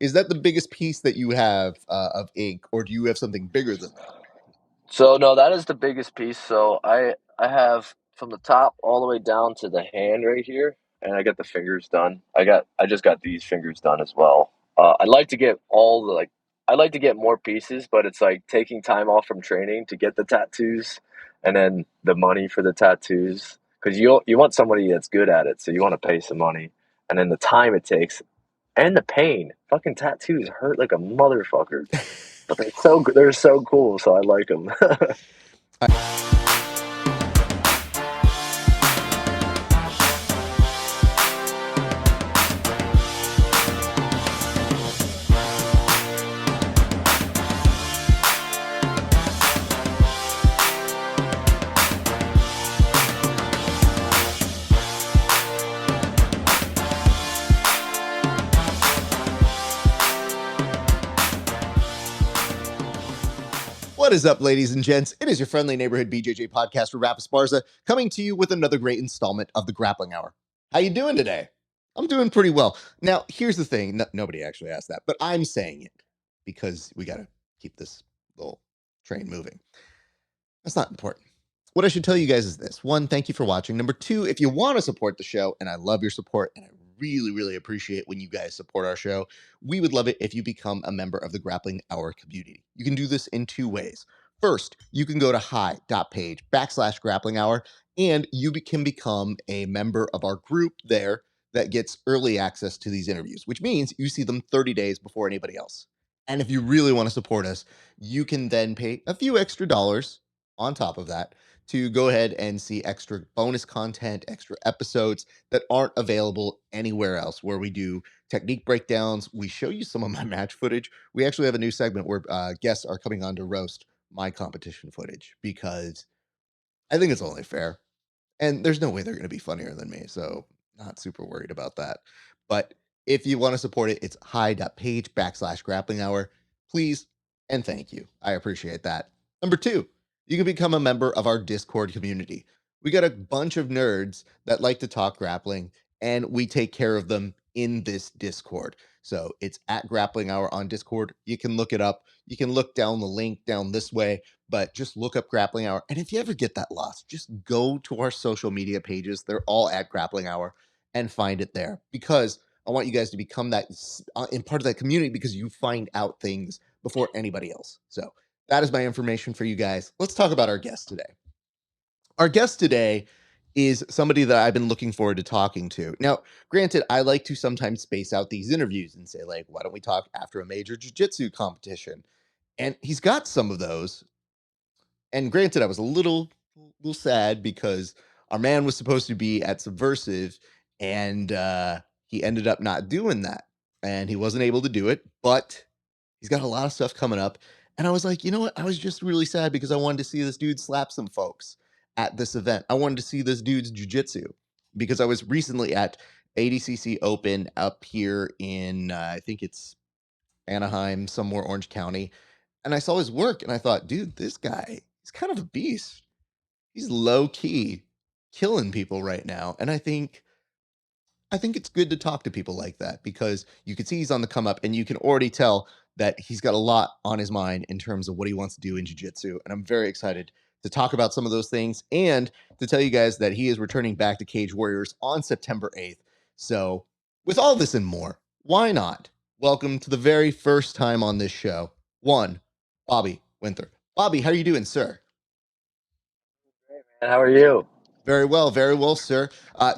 Is that the biggest piece that you have of ink, or do you have something bigger than that? So no, that is the biggest piece. So I have from the top all the way down to the hand right here, and I got the fingers done. I just got these fingers done as well. I'd like to get all the I'd like to get more pieces, but it's like taking time off from training to get the tattoos, and then the money for the tattoos because you want somebody that's good at it, so you want to pay some money, and then the time it takes and the pain. Fucking tattoos hurt like a motherfucker, but they're so cool, so I like them. What is up, ladies and gents? It is your friendly neighborhood BJJ podcaster, Rafa Esparza, coming to you with another great installment of the Grappling Hour. How you doing today? I'm doing pretty well. Now, here's the thing. Nobody actually asked that, but I'm saying it because we got to keep this little train moving. That's not important. What I should tell you guys is this. One, thank you for watching. Number two, if you want to support the show, and I love your support, and I really, really appreciate when you guys support our show, we would love it if you become a member of the Grappling Hour community. You can do this in two ways. First, you can go to HY.PAGE/Grappling Hour, and you can become a member of our group there that gets early access to these interviews, which means you see them 30 days before anybody else. And if you really want to support us, you can then pay a few extra dollars on top of that to go ahead and see extra bonus content, extra episodes that aren't available anywhere else, where we do technique breakdowns. We show you some of my match footage. We actually have a new segment where guests are coming on to roast my competition footage because I think it's only fair. And there's no way they're going to be funnier than me, so not super worried about that. But if you want to support it, it's hi.page/grappling hour. Please and thank you. I appreciate that. Number two, you can become a member of our Discord community. We got a bunch of nerds that like to talk grappling, and we take care of them in this Discord. So it's at Grappling Hour on Discord. You can look it up. You can look down the link down this way, but just look up Grappling Hour. And if you ever get that lost, just go to our social media pages. They're all at Grappling Hour, and find it there, because I want you guys to become that in part of that community, because you find out things before anybody else. So that is my information for you guys. Let's talk about our guest today. Our guest today is somebody that I've been looking forward to talking to. Now, granted, I like to sometimes space out these interviews and say, like, why don't we talk after a major jiu-jitsu competition? And he's got some of those. And granted, I was a little sad because our man was supposed to be at Subversiv, and he ended up not doing that. And he wasn't able to do it, but he's got a lot of stuff coming up. And I was like, you know what? I was just really sad because I wanted to see this dude slap some folks at this event. I wanted to see this dude's jiu-jitsu because I was recently at ADCC Open up here in, I think it's Anaheim, somewhere Orange County. And I saw his work and I thought, dude, this guy, he's kind of a beast. He's low key killing people right now. And I think it's good to talk to people like that, because you can see he's on the come up, and you can already tell that he's got a lot on his mind in terms of what he wants to do in jiu-jitsu. And I'm very excited to talk about some of those things, and to tell you guys that he is returning back to Cage Warriors on September 8th. So with all this and more, why not welcome to the very first time on this show, one Bobby Winther. Bobby, how are you doing, sir? How are you? Very well, sir.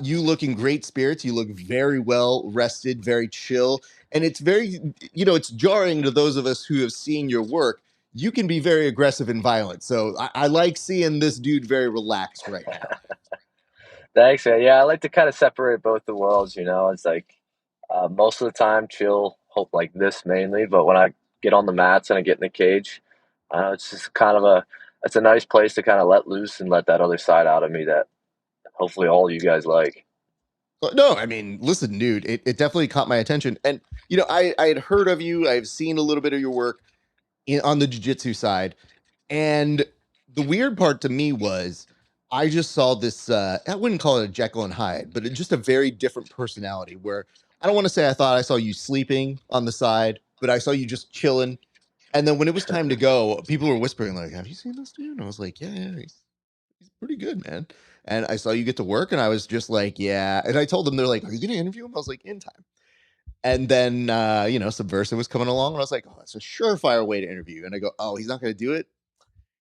You look in great spirits. You look very well rested, very chill. And it's very, it's jarring to those of us who have seen your work. You can be very aggressive and violent. So I like seeing this dude very relaxed right now. Thanks, man. Yeah, I like to kind of separate both the worlds. It's like most of the time chill, hope like this mainly. But when I get on the mats and I get in the cage, it's just it's a nice place to kind of let loose and let that other side out of me that hopefully all you guys like. No, I mean, listen, dude, it definitely caught my attention. And, I had heard of you. I've seen a little bit of your work on the jiu-jitsu side. And the weird part to me was I just saw this, I wouldn't call it a Jekyll and Hyde, but just a very different personality, where I don't want to say I thought I saw you sleeping on the side, but I saw you just chilling. And then when it was time to go, people were whispering like, "Have you seen this dude?" And I was like, "Yeah, yeah, he's pretty good, man." And I saw you get to work, and I was just like, "Yeah." And I told them, they're like, "Are you going to interview him?" I was like, "In time." And then Subversiv was coming along, and I was like, "Oh, that's a surefire way to interview." And I go, "Oh, he's not going to do it.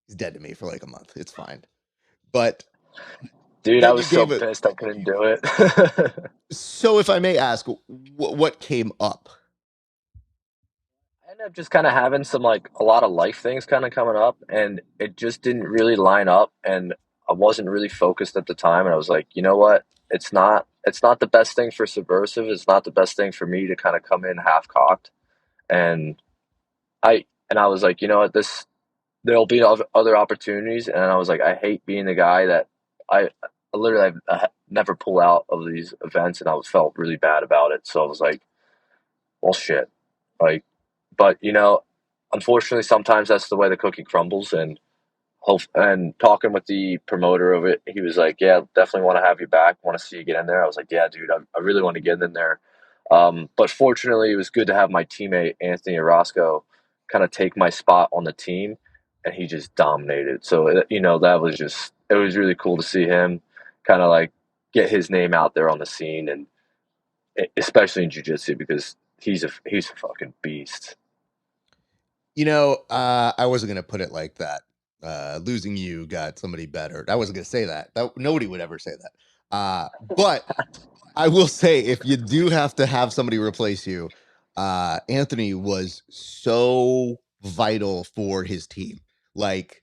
He's dead to me for like a month. It's fine." But Dude, I then was you so gave it. pissed I couldn't do it. So, if I may ask, what came up? I ended up just kind of having some like a lot of life things kind of coming up, and it just didn't really line up, and I wasn't really focused at the time, and I was like, you know what? It's not the best thing for Subversive. It's not the best thing for me to kind of come in half cocked, and I was like, you know what? This there'll be other opportunities, and I was like, I hate being the guy that I literally I never pull out of these events, and I felt really bad about it. So I was like, well, shit, like, but unfortunately, sometimes that's the way the cookie crumbles, and hope and talking with the promoter of it, he was like, "Yeah, definitely want to have you back. Want to see you get in there." I was like, "Yeah, dude, I really want to get in there." But fortunately, it was good to have my teammate Anthony Orozco kind of take my spot on the team, and he just dominated. So that was just it was really cool to see him kind of like get his name out there on the scene, and especially in jiu-jitsu because he's a fucking beast. I wasn't gonna put it like that. Losing you got somebody better. I wasn't gonna say that. Nobody would ever say that. But I will say, if you do have to have somebody replace you, Anthony was so vital for his team. Like,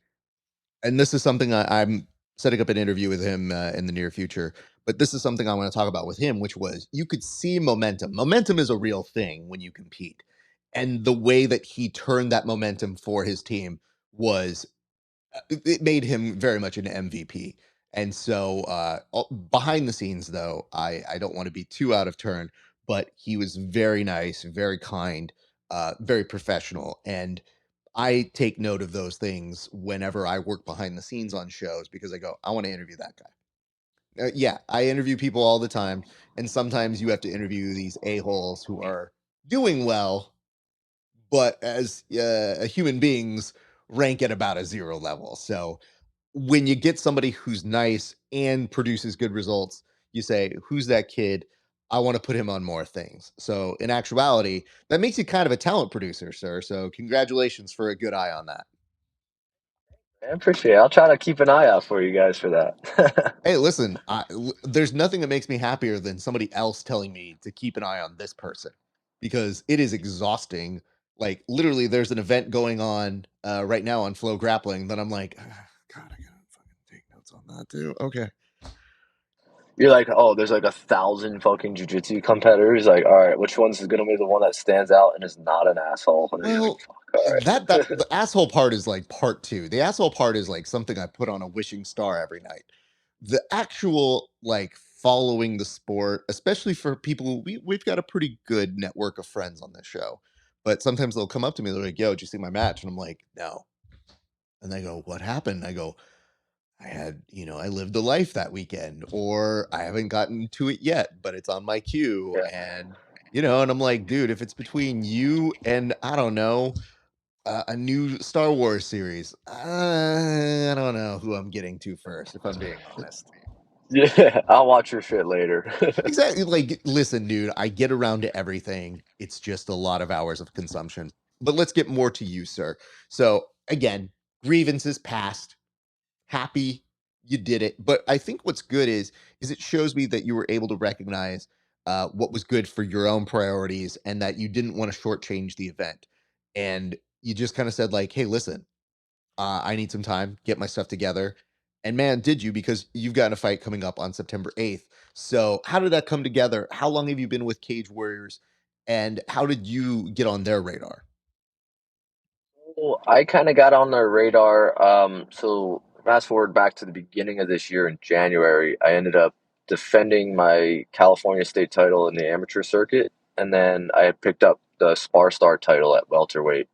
and this is something I'm setting up an interview with him in the near future. But this is something I want to talk about with him, which was you could see momentum. Momentum is a real thing when you compete, and the way that he turned that momentum for his team was it made him very much an MVP. And so behind the scenes, though, I don't want to be too out of turn, but he was very nice, very kind, very professional, and I take note of those things whenever I work behind the scenes on shows because I go, I want to interview that guy. Yeah, I interview people all the time, and sometimes you have to interview these a-holes who are doing well, but as human beings, rank at about a zero level. So when you get somebody who's nice and produces good results, you say, "Who's that kid? I want to put him on more things." So in actuality, that makes you kind of a talent producer, sir. So congratulations for a good eye on that. I appreciate it. I'll try to keep an eye out for you guys for that. Hey, listen, there's nothing that makes me happier than somebody else telling me to keep an eye on this person because it is exhausting. Like literally, there's an event going on right now on Flow Grappling that I'm like, "Ah, God, I gotta fucking take notes on that too." Okay. You're like, oh, there's like 1,000 fucking jujitsu competitors. Like, all right, which one's gonna be the one that stands out and is not an asshole? And then you're like, Well, fuck, all that right. the asshole part is like part two. The asshole part is like something I put on a wishing star every night. The actual like following the sport, especially for people, we've got a pretty good network of friends on this show. But sometimes they'll come up to me, they're like, "Yo, did you see my match?" And I'm like, "No." And they go, "What happened?" I go, I lived a life that weekend, or I haven't gotten to it yet, but it's on my queue. Yeah. And I'm like, dude, if it's between you and I don't know, a new Star Wars series. I don't know who I'm getting to first, if I'm being honest. Yeah, I'll watch your shit later. Exactly. Like, listen, dude, I get around to everything. It's just a lot of hours of consumption. But let's get more to you, sir. So, again, grievances passed. Happy you did it. But I think what's good is it shows me that you were able to recognize what was good for your own priorities and that you didn't want to shortchange the event. And you just kind of said, like, hey, listen, I need some time, get my stuff together. And man, did you, because you've got a fight coming up on September 8th. So, how did that come together? How long have you been with Cage Warriors? And how did you get on their radar? Well, I kind of got on their radar. So fast forward back to the beginning of this year in January, I ended up defending my California state title in the amateur circuit, and then I had picked up the Spar Star title at welterweight.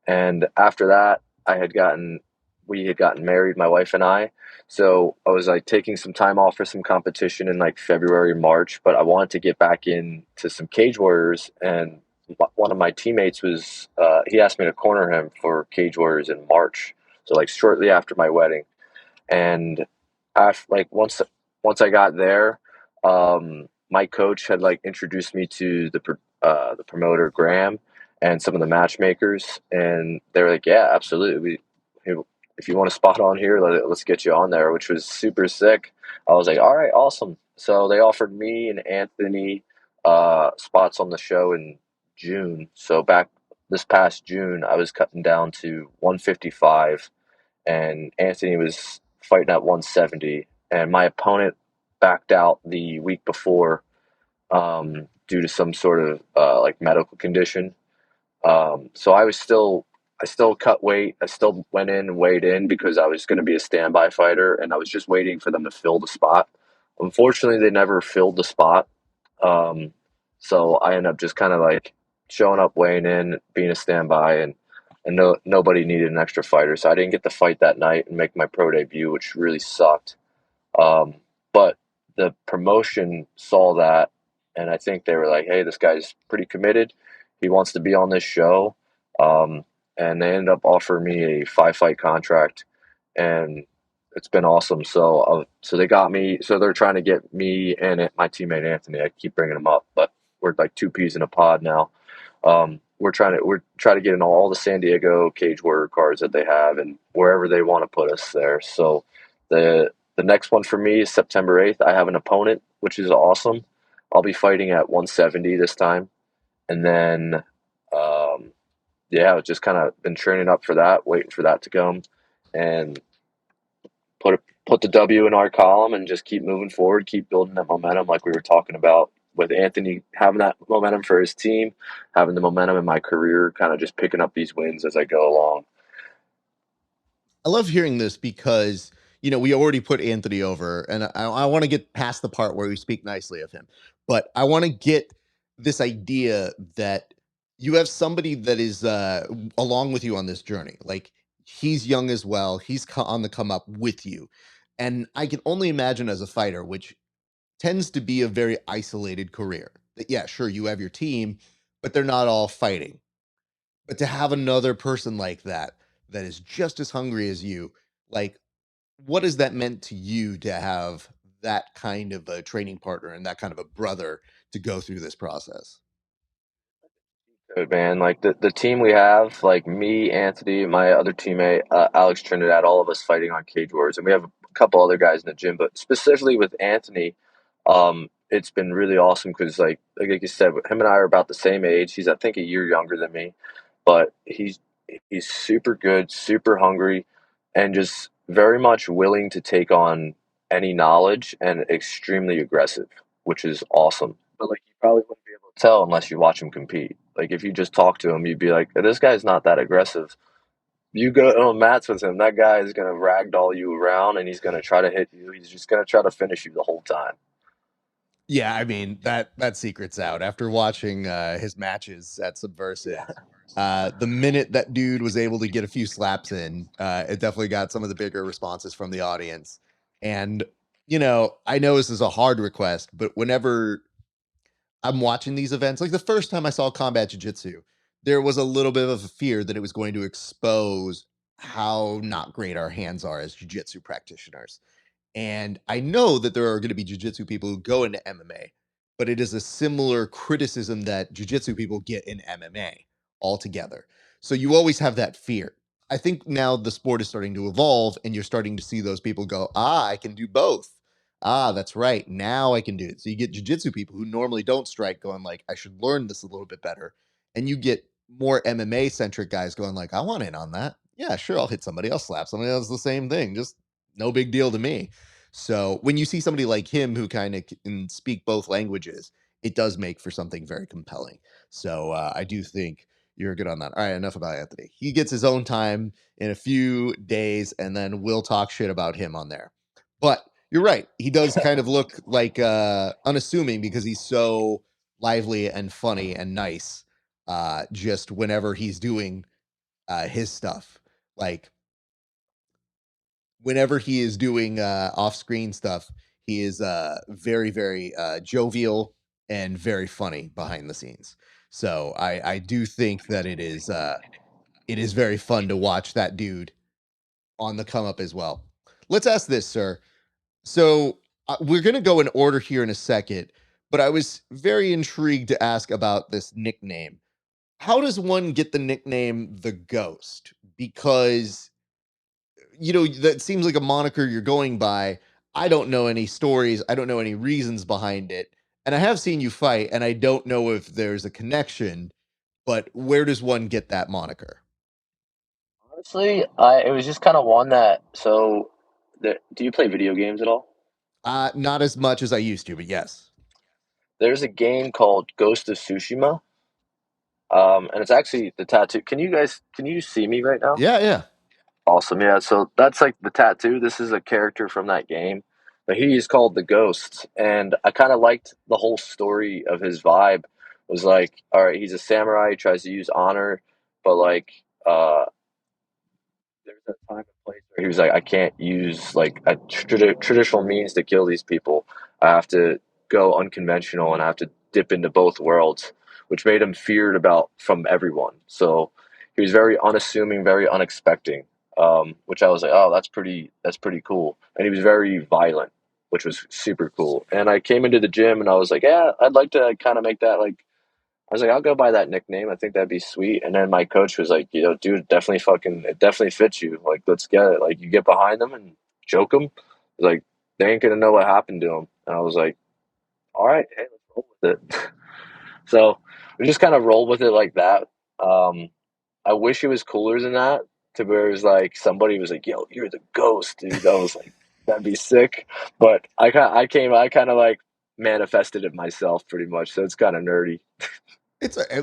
And after that, I had gotten we had gotten married, my wife and I. So I was like taking some time off for some competition in like February, March, but I wanted to get back into some Cage Warriors. And one of my teammates was, he asked me to corner him for Cage Warriors in March. So like shortly after my wedding. And after, like once I got there, my coach had like introduced me to the promoter Graham and some of the matchmakers, and they were like, "Yeah, absolutely. If you want a spot on here, let's get you on there," which was super sick. I was like, "All right, awesome." So they offered me and Anthony spots on the show in June. So back this past June, I was cutting down to 155 and Anthony was fighting at 170, and my opponent backed out the week before due to some sort of like medical condition. So I still cut weight. I still went in and weighed in because I was going to be a standby fighter, and I was just waiting for them to fill the spot. Unfortunately, they never filled the spot. Um, so I ended up just kind of like showing up, weighing in, being a standby, and nobody needed an extra fighter. So I didn't get to fight that night and make my pro debut, which really sucked. Um, but the promotion saw that, and I think they were like, "Hey, this guy's pretty committed. He wants to be on this show." Um, and they ended up offering me a 5 fight contract, and it's been awesome. So they got me. So they're trying to get me and my teammate Anthony. I keep bringing him up, but we're like two peas in a pod now. We're trying to get in all the San Diego Cage Warrior cards that they have, and wherever they want to put us there. So the next one for me is September 8th. I have an opponent, which is awesome. I'll be fighting at 170 this time, and then yeah, I've just kind of been training up for that, waiting for that to come, and put the W in our column and just keep moving forward, keep building that momentum like we were talking about with Anthony having that momentum for his team, having the momentum in my career, kind of just picking up these wins as I go along. I love hearing this because, we already put Anthony over, and I want to get past the part where we speak nicely of him, but I want to get this idea that you have somebody that is along with you on this journey. Like, he's young as well. He's on the come up with you. And I can only imagine as a fighter, which tends to be a very isolated career, that, yeah, sure, you have your team, but they're not all fighting. But to have another person like that, that is just as hungry as you, like, what has that meant to you to have that kind of a training partner and that kind of a brother to go through this process? Good man. Like the team we have, like me, Anthony, my other teammate, Alex Trinidad, all of us fighting on Cage Wars, and we have a couple other guys in the gym. But specifically with Anthony, it's been really awesome because like you said, him and I are about the same age. He's I think a year younger than me, but he's super good, super hungry, and just very much willing to take on any knowledge and extremely aggressive, which is awesome. But like you probably wouldn't be able to tell unless you watch him compete. Like if you just talk to him, you'd be like, "This guy's not that aggressive." You go on mats with him, that guy is gonna ragdoll you around, and he's gonna try to hit you. He's just gonna try to finish you the whole time. Yeah, I mean, that secret's out after watching his matches at Yeah. Subversiv. The minute that dude was able to get a few slaps in, it definitely got some of the bigger responses from the audience. And I know this is a hard request, but whenever I'm watching these events, like the first time I saw combat jiu-jitsu, there was a little bit of a fear that it was going to expose how not great our hands are as jiu-jitsu practitioners. And I know that there are going to be jujitsu people who go into MMA, but it is a similar criticism that jujitsu people get in MMA altogether. So you always have that fear. I think now the sport is starting to evolve and you're starting to see those people go, I can do both. That's right. Now I can do it. So you get jujitsu people who normally don't strike going like, I should learn this a little bit better. And you get more MMA centric guys going like, I want in on that. Yeah, sure. I'll hit somebody. I'll slap somebody. That's the same thing. Just no big deal to me. So when you see somebody like him who kind of can speak both languages, it does make for something very compelling. So I do think you're good on that. All right, enough about Anthony. He gets his own time in a few days, and then we'll talk shit about him on there. But you're right. He does kind of look like unassuming because he's so lively and funny and nice. Just whenever he's doing his stuff, like whenever he is doing off-screen stuff, he is very, very jovial and very funny behind the scenes. So I do think that it is very fun to watch that dude on the come up as well. Let's ask this, sir. So we're going to go in order here in a second, but I was very intrigued to ask about this nickname. How does one get the nickname the Ghost? Because that seems like a moniker you're going by. I don't know any stories. I don't know any reasons behind it. And I have seen you fight, and I don't know if there's a connection, but where does one get that moniker? Honestly, I it was just kind of one that. Do you play video games at all? Not as much as I used to, but yes. There's a game called Ghost of Tsushima, and it's actually the tattoo. Can you see me right now? Yeah, yeah. Awesome, yeah. So that's like the tattoo. This is a character from that game, but he is called the Ghost, and I kind of liked the whole story of his vibe. Was like, all right, he's a samurai, he tries to use honor, but like, there's a time and place where he was like, I can't use like a traditional means to kill these people. I have to go unconventional, and I have to dip into both worlds, which made him feared about from everyone. So he was very unassuming, very unexpected, which I was like, oh, that's pretty cool. And he was very violent, which was super cool. And I came into the gym and I was like, yeah, I'd like to kind of make that like I was like, I'll go by that nickname. I think that'd be sweet. And then my coach was like, dude, it definitely fits you. Like, let's get it. Like, you get behind them and choke them. Like, they ain't gonna know what happened to them. And I was like, all right, hey, let's roll with it. So we just kind of rolled with it like that. Um, I wish it was cooler than that. To where it was like somebody was like, "Yo, you're the Ghost, dude." I was like, "That'd be sick." But I kind of like manifested it myself pretty much. So it's kind of nerdy.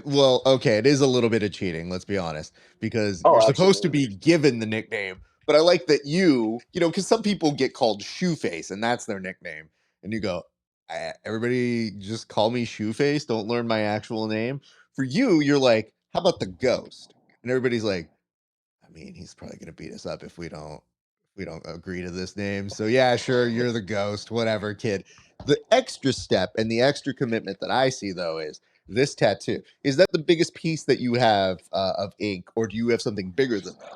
Well, okay, it is a little bit of cheating, let's be honest, because Oh, you're supposed to absolutely. be given the nickname. But I like that because some people get called Shoeface and that's their nickname. And you go, everybody just call me Shoeface, don't learn my actual name. For you, you're like, how about the Ghost? And everybody's like, I mean, he's probably gonna beat us up if we don't agree to this name. So yeah, sure, you're the Ghost, whatever, kid. The extra step and the extra commitment that I see though is this tattoo. Is that the biggest piece that you have of ink, or do you have something bigger than that?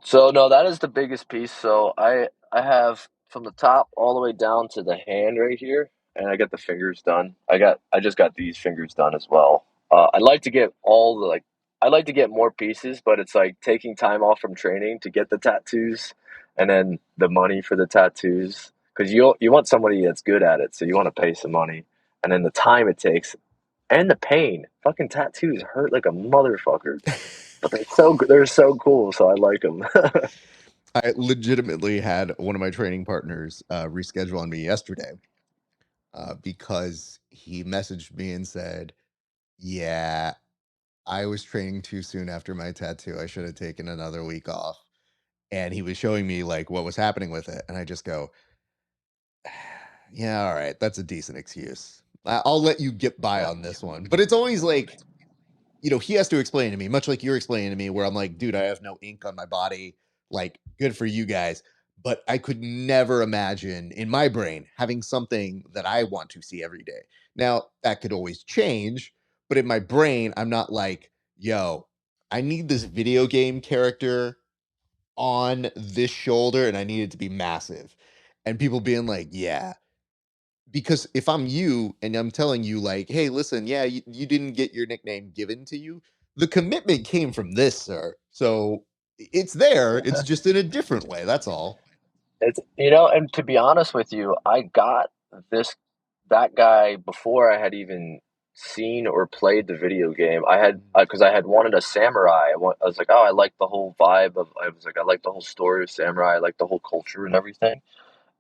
So no, that is the biggest piece. So I have from the top all the way down to the hand right here, and I got the fingers done. I just got these fingers done as well. I'd like to get all the like I'd like to get more pieces, but it's like taking time off from training to get the tattoos, and then the money for the tattoos because you want somebody that's good at it, so you want to pay some money, and then the time it takes and the pain. Fucking tattoos hurt like a motherfucker, but they're so cool, so I like them. I legitimately had one of my training partners reschedule on me yesterday because he messaged me and said, "Yeah, I was training too soon after my tattoo. I should have taken another week off." And he was showing me like what was happening with it, and I just go, yeah, all right, that's a decent excuse. I'll let you get by Yeah. on this one. But it's always like, he has to explain to me, much like you're explaining to me, where I'm like, dude, I have no ink on my body. Like, good for you guys. But I could never imagine in my brain having something that I want to see every day. Now, that could always change, but in my brain, I'm not like, yo, I need this video game character on this shoulder and I need it to be massive. And people being like, yeah, because if I'm you and I'm telling you like, hey, listen, yeah, you didn't get your nickname given to you, the commitment came from this, sir. So it's there. It's just in a different way. That's all. It's and to be honest with you, I got this that guy before I had even seen or played the video game. I had because I had wanted a samurai. I was like, oh, I like the whole vibe of. I was like, I like the whole story of samurai. I like the whole culture and everything.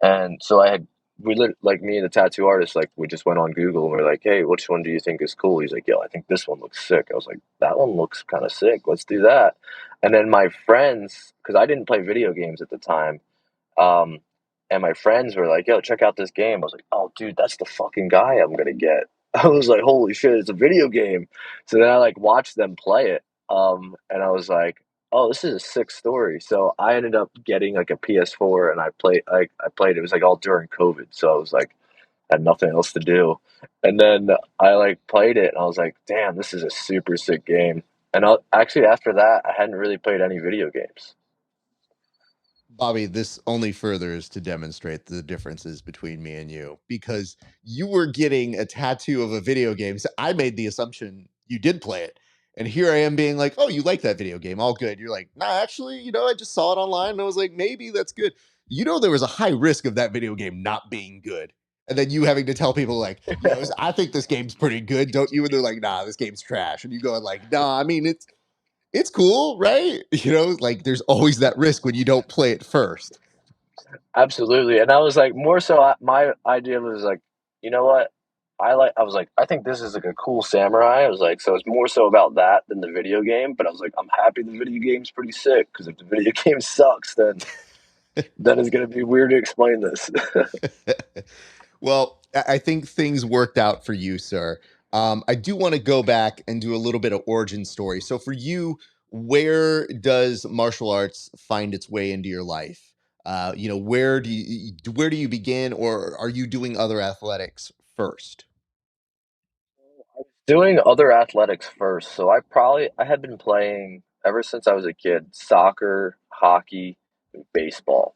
And so like me and the tattoo artist, like we just went on Google and we're like, hey, which one do you think is cool? He's like, yo, I think this one looks sick. I was like, that one looks kind of sick. Let's do that. And then my friends, because I didn't play video games at the time, um, and my friends were like, yo, check out this game. I was like, oh, dude, that's the fucking guy I'm gonna get. I was like, holy shit, it's a video game. So then I like watched them play it. And I was like, oh, this is a sick story. So I ended up getting like a PS4 and I played it was like all during COVID. So I was like had nothing else to do. And then I like played it and I was like, damn, this is a super sick game. And actually after that, I hadn't really played any video games. Bobby, this only furthers to demonstrate the differences between me and you because you were getting a tattoo of a video game. So I made the assumption you did play it. And here I am being like, oh, you like that video game. All good. You're like, nah, actually, I just saw it online and I was like, maybe that's good. There was a high risk of that video game not being good. And then you having to tell people, like, I think this game's pretty good, don't you? And they're like, nah, this game's trash. And you going, like, nah, I mean, it's cool, right? Like there's always that risk when you don't play it first. Absolutely. And I was like, more so, my idea was like, you know what? I was like, I think this is like a cool samurai. I was like, so it's more so about that than the video game. But I was like, I'm happy the video game's pretty sick because if the video game sucks, then it's gonna be weird to explain this. Well, I think things worked out for you, sir. I do want to go back and do a little bit of origin story. So, for you, where does martial arts find its way into your life? Where do you begin, or are you doing other athletics first? Doing other athletics first. So I had been playing ever since I was a kid, soccer, hockey, and baseball.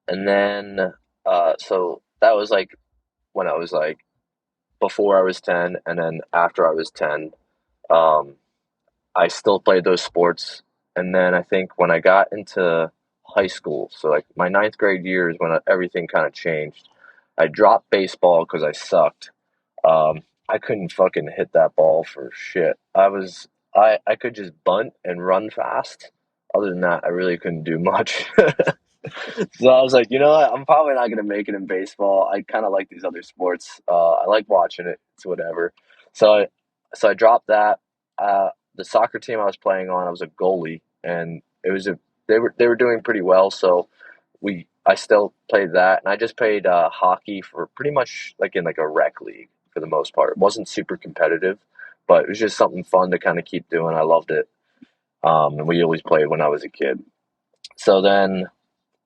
And then so that was like when I was like before I was 10 and then after I was 10, um I still played those sports. And then I think when I got into high school, so like my ninth grade year is when everything kind of changed. I dropped baseball because I sucked. I couldn't fucking hit that ball for shit. I could just bunt and run fast. Other than that, I really couldn't do much. So I was like, you know what? I'm probably not gonna make it in baseball. I kind of like these other sports. I like watching it. It's whatever. So I dropped that. The soccer team I was playing on, I was a goalie, and they were doing pretty well. So I still played that, and I just played hockey for pretty much like in like a rec league for the most part. It wasn't super competitive, but it was just something fun to kind of keep doing. I loved it, and we always played when I was a kid. So then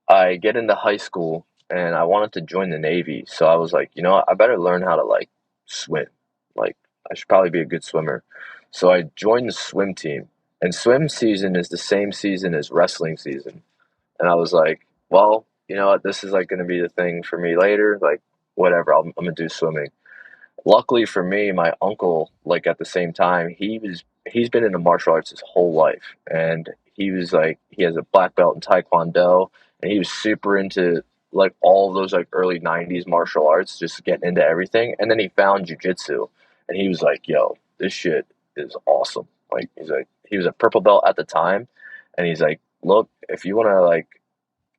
I get into high school and I wanted to join the Navy. So I was like, you know what? I better learn how to like swim. Like I should probably be a good swimmer. So I joined the swim team. And swim season is the same season as wrestling season. And I was like, well, you know what? This is like going to be the thing for me later. Like, whatever. I'm going to do swimming. Luckily for me, my uncle, like at the same time, he's been into martial arts his whole life, and he was like he has a black belt in Taekwondo, and he was super into like all of those like early '90s martial arts, just getting into everything. And then he found Jiu-Jitsu, and he was like, "Yo, this shit is awesome!" Like he's like he was a purple belt at the time, and he's like, "Look, if you want to like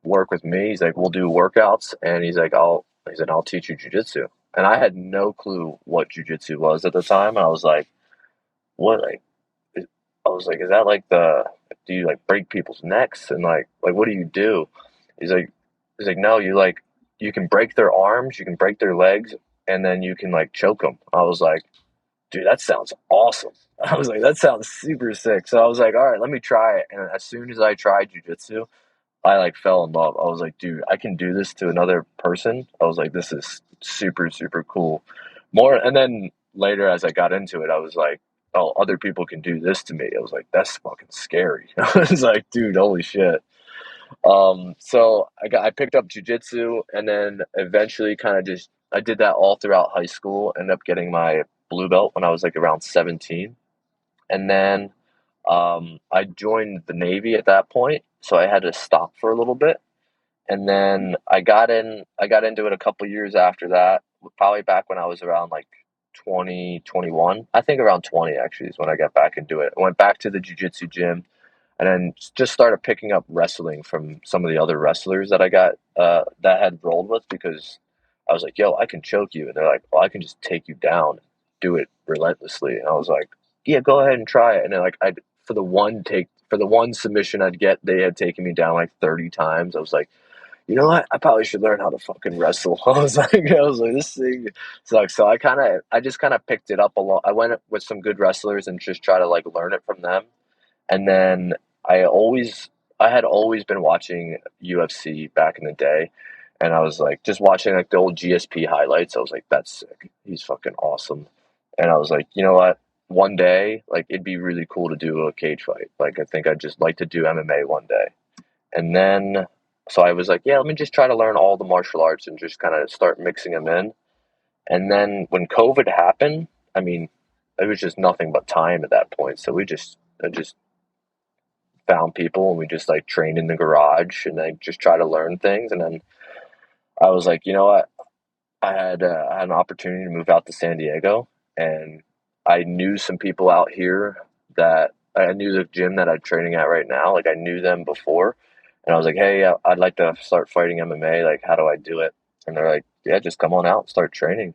work with me. He's like, we'll do workouts, and I'll teach you jujitsu. And I had no clue what jujitsu was at the time. And I was like, what? I was like, is that like do you like break people's necks and like what do you do? He's like, no, you can break their arms, you can break their legs, and then you can like choke them. I was like, dude, that sounds awesome. I was like, that sounds super sick. So I was like, all right, let me try it. And as soon as I tried jujitsu, I like fell in love. I was like, dude, I can do this to another person. I was like, this is super, super cool. More, and then later as I got into it, I was like, oh, other people can do this to me. I was like, that's fucking scary. I was like, dude, holy shit. So I picked up jujitsu, and then eventually kind of just I did that all throughout high school. Ended up getting my blue belt when I was like around 17, and then I joined the Navy at that point, so I had to stop for a little bit, and then I got into it a couple years after that, probably back when I was around like 20, 21. I think around 20 actually is when I got back into it. I went back to the jiu-jitsu gym, and then just started picking up wrestling from some of the other wrestlers that I got that had rolled with, because I was like, "Yo, I can choke you," and they're like, "Well, I can just take you down, do it relentlessly." And I was like, "Yeah, go ahead and try it." And then like I for the one submission I'd get, they had taken me down like 30 times. I was like, you know what? I probably should learn how to fucking wrestle. I was like, this thing sucks. So I just kind of picked it up a lot. I went with some good wrestlers and just try to like learn it from them. And then I had always been watching UFC back in the day, and I was like just watching like the old GSP highlights. I was like, that's sick. He's fucking awesome. And I was like, you know what? One day, like it'd be really cool to do a cage fight. Like I think I'd just like to do MMA one day. And then so I was like, yeah, let me just try to learn all the martial arts and just kind of start mixing them in. And then when COVID happened, I mean, it was just nothing but time at that point. So I just found people and we just like trained in the garage and I just try to learn things. And then I was like, you know what? I had an opportunity to move out to San Diego, and I knew some people out here that I knew the gym that I'm training at right now. Like I knew them before, and I was like, hey, I'd like to start fighting MMA. Like, how do I do it? And they're like, yeah, just come on out and start training.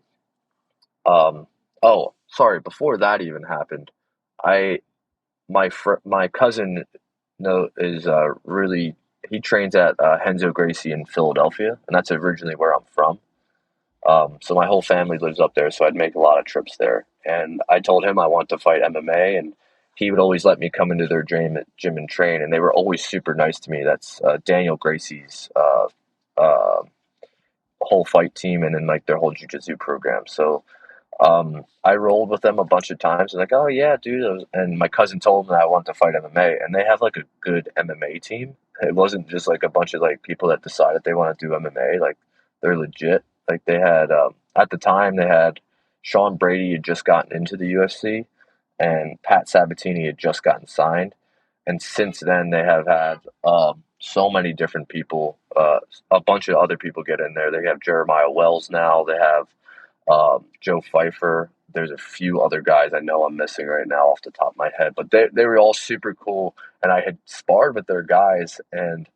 Um, oh, sorry, before that even happened, I my cousin is really he trains at Henzo Gracie in Philadelphia, and that's originally where I'm from. So my whole family lives up there, so I'd make a lot of trips there. And I told him I want to fight MMA, and he would always let me come into their gym and train, and they were always super nice to me. That's Daniel Gracie's uh, whole fight team, and then like their whole jiu-jitsu program. So I rolled with them a bunch of times. And like, oh yeah, dude. And my cousin told them that I wanted to fight MMA, and they have like a good MMA team. It wasn't just like a bunch of like people that decided they want to do MMA. Like they're legit. Like they had at the time they had Sean Brady had just gotten into the UFC, and Pat Sabatini had just gotten signed. And since then, they have had so many different people, a bunch of other people get in there. They have Jeremiah Wells now. They have Joe Pfeiffer. There's a few other guys I know I'm missing right now off the top of my head, but they were all super cool. And I had sparred with their guys, and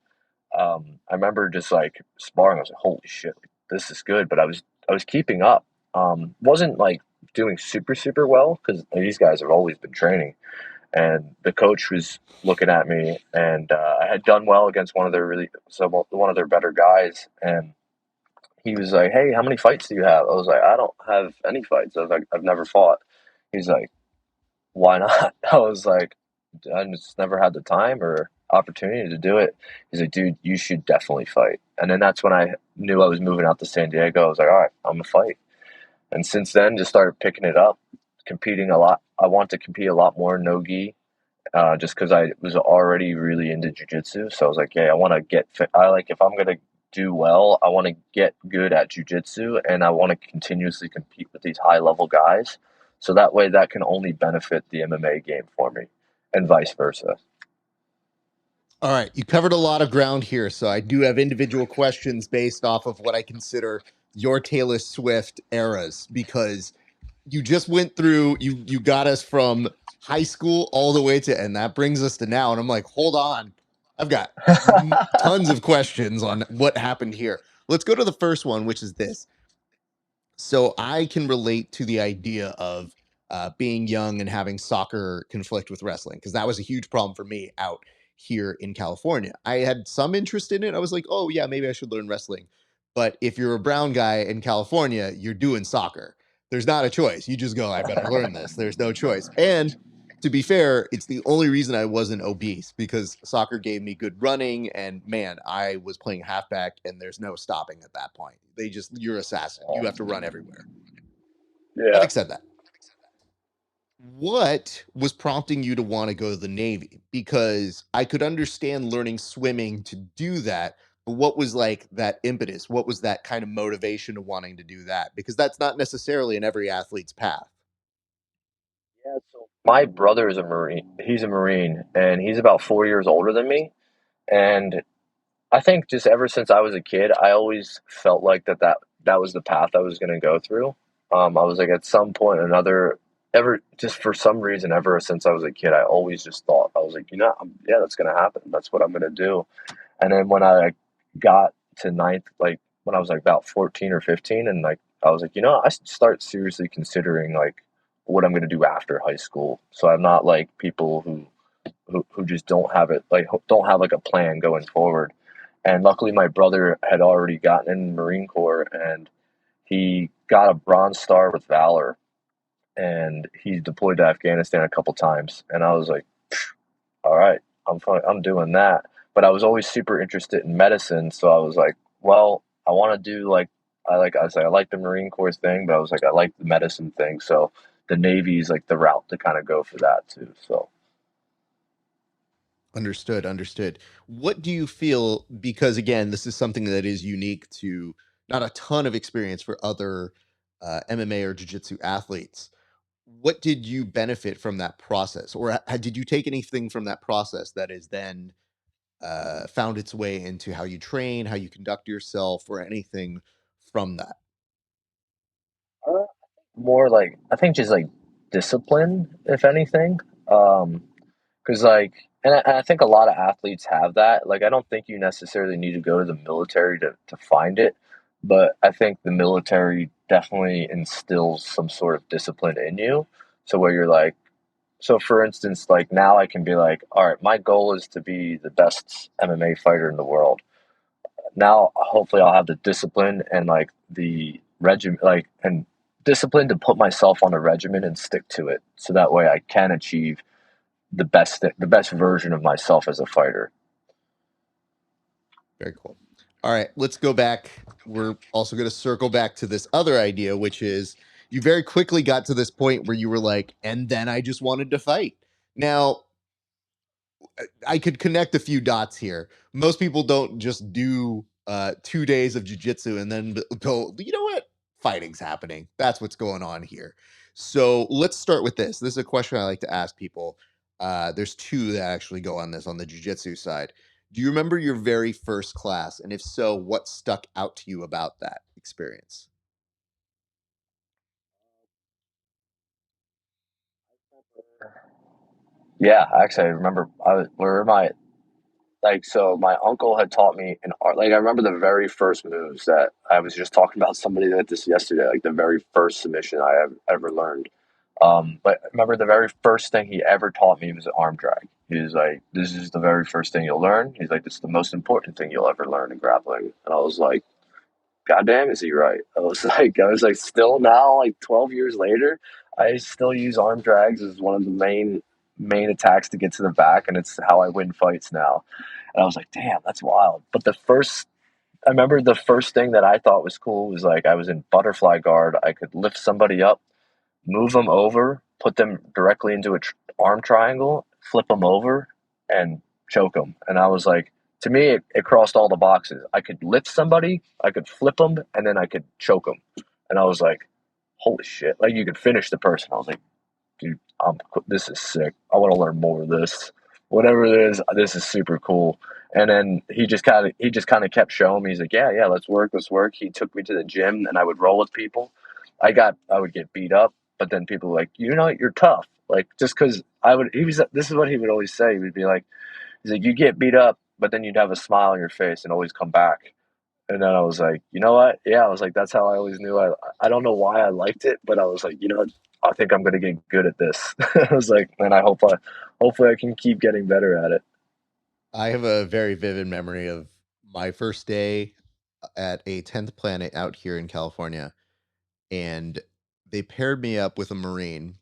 I remember just like sparring. I was like, "Holy shit, this is good!" But I was keeping up. Wasn't like doing super well because these guys have always been training, and the coach was looking at me, and I had done well against one of their better guys, and he was like, "Hey, how many fights do you have?" I was like, "I don't have any fights. I've never fought." He's like, "Why not?" I was like, "I just never had the time or opportunity to do it." He's like, "Dude, you should definitely fight." And then that's when I knew I was moving out to San Diego. I was like, "All right, I'm gonna fight." And since then, just started picking it up, competing a lot. I want to compete a lot more no gi, just because I was already really into jujitsu. So I was like, yeah, I want to get fit. I like if I'm gonna do well, I want to get good at jujitsu, and I want to continuously compete with these high level guys. So that way, that can only benefit the MMA game for me, and vice versa. All right, you covered a lot of ground here, so I do have individual questions based off of what I consider your Taylor Swift eras because you just went through you got us from high school all the way to and that brings us to now and I'm like, "Hold on. I've got tons of questions on what happened here." Let's go to the first one, which is this. So I can relate to the idea of being young and having soccer conflict with wrestling because that was a huge problem for me out here in California. I had some interest in it. I was like, oh, yeah, maybe I should learn wrestling. But if you're a brown guy in California, you're doing soccer. There's not a choice. You just go, I better learn this. There's no choice. And to be fair, it's the only reason I wasn't obese because soccer gave me good running. And man, I was playing halfback and there's no stopping at that point. You're assassin. You have to run everywhere. Yeah. Having said that, what was prompting you to want to go to the Navy? Because I could understand learning swimming to do that. But what was like that impetus? What was that kind of motivation to wanting to do that? Because that's not necessarily in every athlete's path. Yeah. So my brother is a Marine. He's a Marine, and he's about 4 years older than me. And I think just ever since I was a kid, I always felt like that was the path I was going to go through. I was like, at some point or another, ever just for some reason, ever since I was a kid, I always just thought I was like, yeah, that's going to happen. That's what I'm going to do. And then when I got to ninth, like when I was like about 14 or 15, and like I was like, I should start seriously considering like what I'm going to do after high school. So I'm not like people who just don't have it like don't have like a plan going forward. And luckily, my brother had already gotten in the Marine Corps, and he got a Bronze Star with Valor, and he deployed to Afghanistan a couple times. And I was like, all right, I'm doing that. But I was always super interested in medicine, so I was like, well, I want to do like I was like I like the Marine Corps thing, but I was like I like the medicine thing, so the Navy's like the route to kind of go for that too. So Understood, understood. What do you feel, because again, this is something that is unique to not a ton of experience for other MMA or jiu-jitsu athletes. What did you benefit from that process? Or did you take anything from that process that is then found its way into how you train, how you conduct yourself, or anything from that? uh, more like I think just like discipline, if anything. Um, Because and I think a lot of athletes have that. Like, I don't think you necessarily need to go to the military to find it, but I think the military definitely instills some sort of discipline in you. So where you're like, so for instance, like now I can be like, all right, my goal is to be the best MMA fighter in the world. Now, hopefully, I'll have the discipline and like the regimen, like and discipline to put myself on a regimen and stick to it, so that way I can achieve the best version of myself as a fighter. Very cool. All right, let's go back. We're also going to circle back to this other idea, which is you very quickly got to this point where you were like, and then I just wanted to fight. Now, I could connect a few dots here. Most people don't just do 2 days of jujitsu and then go, you know what? Fighting's happening. That's what's going on here. So let's start with this. This is a question I like to ask people. There's two that actually go on this on the jujitsu side. Do you remember your very first class? And if so, what stuck out to you about that experience? Yeah, actually, I remember I was where my like so my uncle had taught me an art. Like I remember the very first moves that I was just talking about somebody that this yesterday. Like the very first submission I have ever learned. But I remember the very first thing he ever taught me was an arm drag. He was like, "This is the very first thing you'll learn." He's like, "This is the most important thing you'll ever learn in grappling." And I was like, God damn, is he right? I was like, still now, like 12 years later, I still use arm drags as one of the main attacks to get to the back, and it's how I win fights now. And I was like, damn, that's wild. But I remember the first thing that I thought was cool was like I was in butterfly guard. I could lift somebody up, move them over, put them directly into a arm triangle, flip them over, and choke them. And I was like, to me, it crossed all the boxes. I could lift somebody, I could flip them, and then I could choke them. And I was like, holy shit! Like you could finish the person. I was like, dude, this is sick. I want to learn more of this. Whatever it is, this is super cool. And then he just kind of kept showing me. He's like, yeah, let's work, let's work. He took me to the gym, and I would roll with people. I would get beat up, but then people were like, you're tough. Like just because I would, he was. This is what he would always say. He would be like, he's like, you get beat up, but then you'd have a smile on your face and always come back. And then I was like, you know what? Yeah, I was like, that's how I always knew. I don't know why I liked it, but I was like, I think I'm gonna get good at this. I was like, and hopefully I can keep getting better at it. I have a very vivid memory of my first day at a 10th planet out here in California, and they paired me up with a Marine,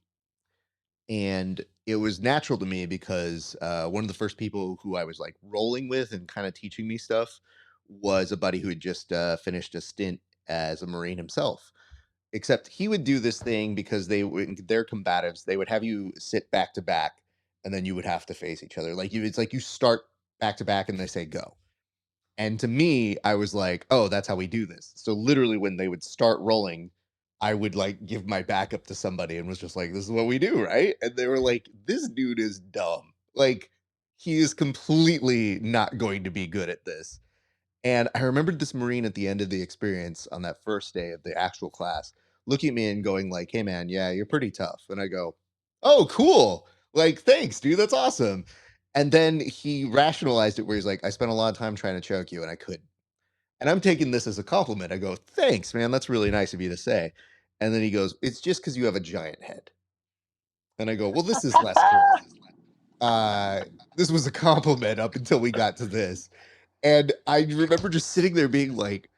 and it was natural to me because one of the first people who I was like rolling with and kind of teaching me stuff was a buddy who had just finished a stint as a Marine himself. Except he would do this thing because they're combatives. They would have you sit back to back, and then you would have to face each other. It's like you start back to back, and they say go. And to me, I was like, "Oh, that's how we do this." So literally when they would start rolling, I would like give my back up to somebody and was just like, "This is what we do, right?" And they were like, "This dude is dumb. Like he is completely not going to be good at this." And I remembered this Marine at the end of the experience on that first day of the actual class looking at me and going like, "Hey man, yeah, you're pretty tough." And I go, "Oh, cool. Like, thanks, dude. That's awesome." And then he rationalized it where he's like, "I spent a lot of time trying to choke you and I couldn't." And I'm taking this as a compliment. I go, "Thanks, man. That's really nice of you to say." And then he goes, "It's just because you have a giant head." And I go, "Well, this is less cool." Uh, this was a compliment up until we got to this. And I remember just sitting there being like,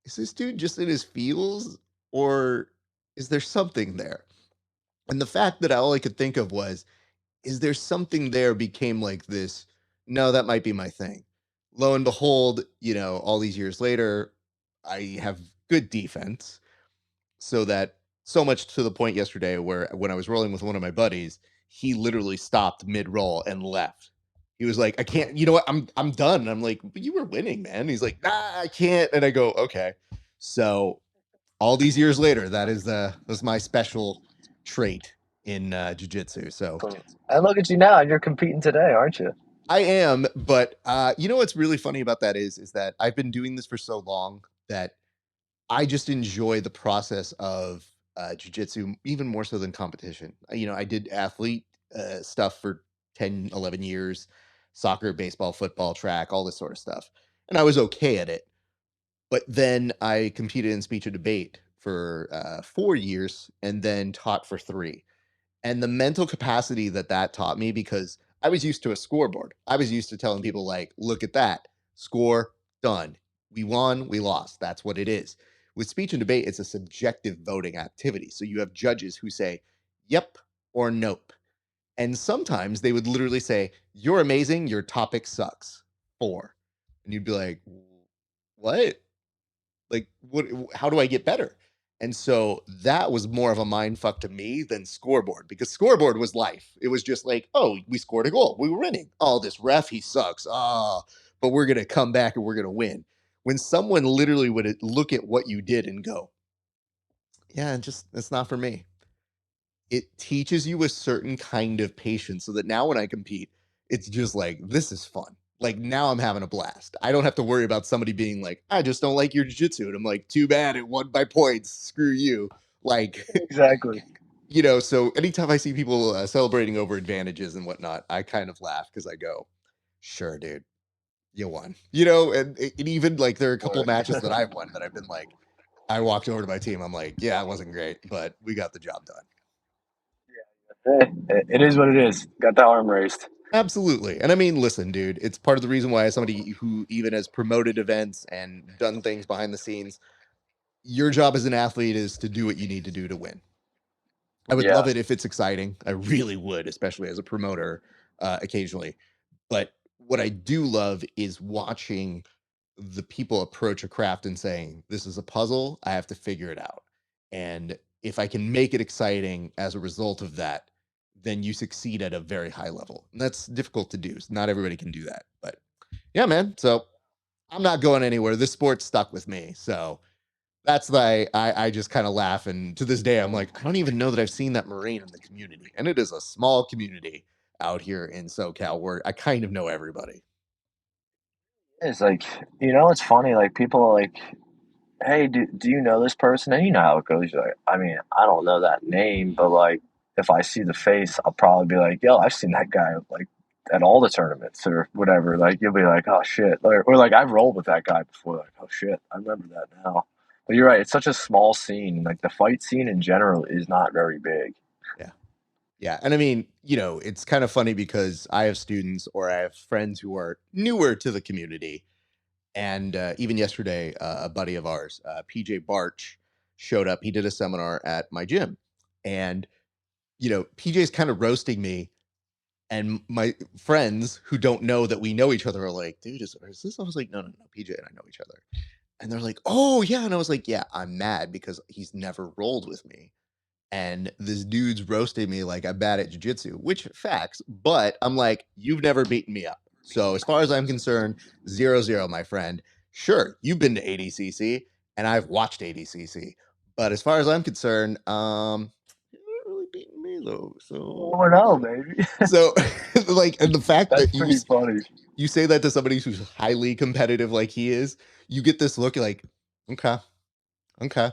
is this dude just in his feels or is there something there? And the fact that all I could think of was is there something there became like this, no, that might be my thing. Lo and behold, all these years later, I have good defense. So that so much to the point yesterday where when I was rolling with one of my buddies, he literally stopped mid-roll and left. He was like, I can't, you know what? I'm done. And I'm like, but you were winning, man. He's like, nah, I can't. And I go, okay. So all these years later, that's my special trait in jiu-jitsu. So And look at you now, you're competing today, aren't you? I am, but what's really funny about that is that I've been doing this for so long that I just enjoy the process of jujitsu even more so than competition. I did athlete stuff for 10, 11 years, soccer, baseball, football, track, all this sort of stuff. And I was okay at it. But then I competed in speech and debate for 4 years and then taught for 3. And the mental capacity that taught me, because I was used to a scoreboard. I was used to telling people, like, look at that, score, done. We won, we lost. That's what it is. With speech and debate, it's a subjective voting activity. So you have judges who say, yep or nope. And sometimes they would literally say, you're amazing, your topic sucks. 4. And you'd be like, what? Like, what? How do I get better? And so that was more of a mind fuck to me than scoreboard, because scoreboard was life. It was just like, oh, we scored a goal, we were winning. Oh, this ref, he sucks. Ah, but we're gonna come back and we're gonna win. When someone literally would look at what you did and go, yeah, just it's not for me. It teaches you a certain kind of patience so that now when I compete, it's just like, this is fun. Like now I'm having a blast. I don't have to worry about somebody being like, I just don't like your jiu-jitsu. And I'm like, too bad it won by points. Screw you. Like, Exactly. so anytime I see people celebrating over advantages and whatnot, I kind of laugh because I go, sure, dude, you won. And even like there are a couple of matches that I've won that I've been like, I walked over to my team. I'm like, yeah, it wasn't great, but we got the job done. Hey, it is what it is. Got the arm raised. Absolutely. And I mean, listen, dude, it's part of the reason why, as somebody who even has promoted events and done things behind the scenes, your job as an athlete is to do what you need to do to win. I would Yeah. love it if it's exciting. I really would, especially as a promoter occasionally. But what I do love is watching the people approach a craft and saying, this is a puzzle, I have to figure it out. And if I can make it exciting as a result of that, then you succeed at a very high level. And that's difficult to do. Not everybody can do that. But yeah, man. So I'm not going anywhere. This sport stuck with me. So that's why I just kind of laugh. And to this day, I'm like, I don't even know that I've seen that Marine in the community. And it is a small community out here in SoCal where I kind of know everybody. It's like, it's funny, like people are like, hey, do you know this person? And you know how it goes. You're like, I mean, I don't know that name, but like if I see the face, I'll probably be like, yo, I've seen that guy like at all the tournaments or whatever. Like you'll be like, oh shit. Or like I've rolled with that guy before, like, oh shit, I remember that now. But you're right, it's such a small scene. Like the fight scene in general is not very big. Yeah. Yeah. And I mean, it's kind of funny because I have students or I have friends who are newer to the community. And even yesterday, a buddy of ours, PJ Barch, showed up. He did a seminar at my gym. And, PJ's kind of roasting me. And my friends who don't know that we know each other are like, dude, is this? I was like, no, no, no. PJ and I know each other. And they're like, oh, yeah. And I was like, yeah, I'm mad because he's never rolled with me. And this dude's roasting me like I'm bad at jujitsu, which facts, but I'm like, you've never beaten me up. So as far as I'm concerned, 0-0, my friend. Sure, you've been to ADCC and I've watched ADCC. But as far as I'm concerned, you haven't really beaten me though. So Oh no, baby. so like, and the fact That's that you pretty funny. you say that to somebody who's highly competitive like he is, you get this look like, okay. Okay.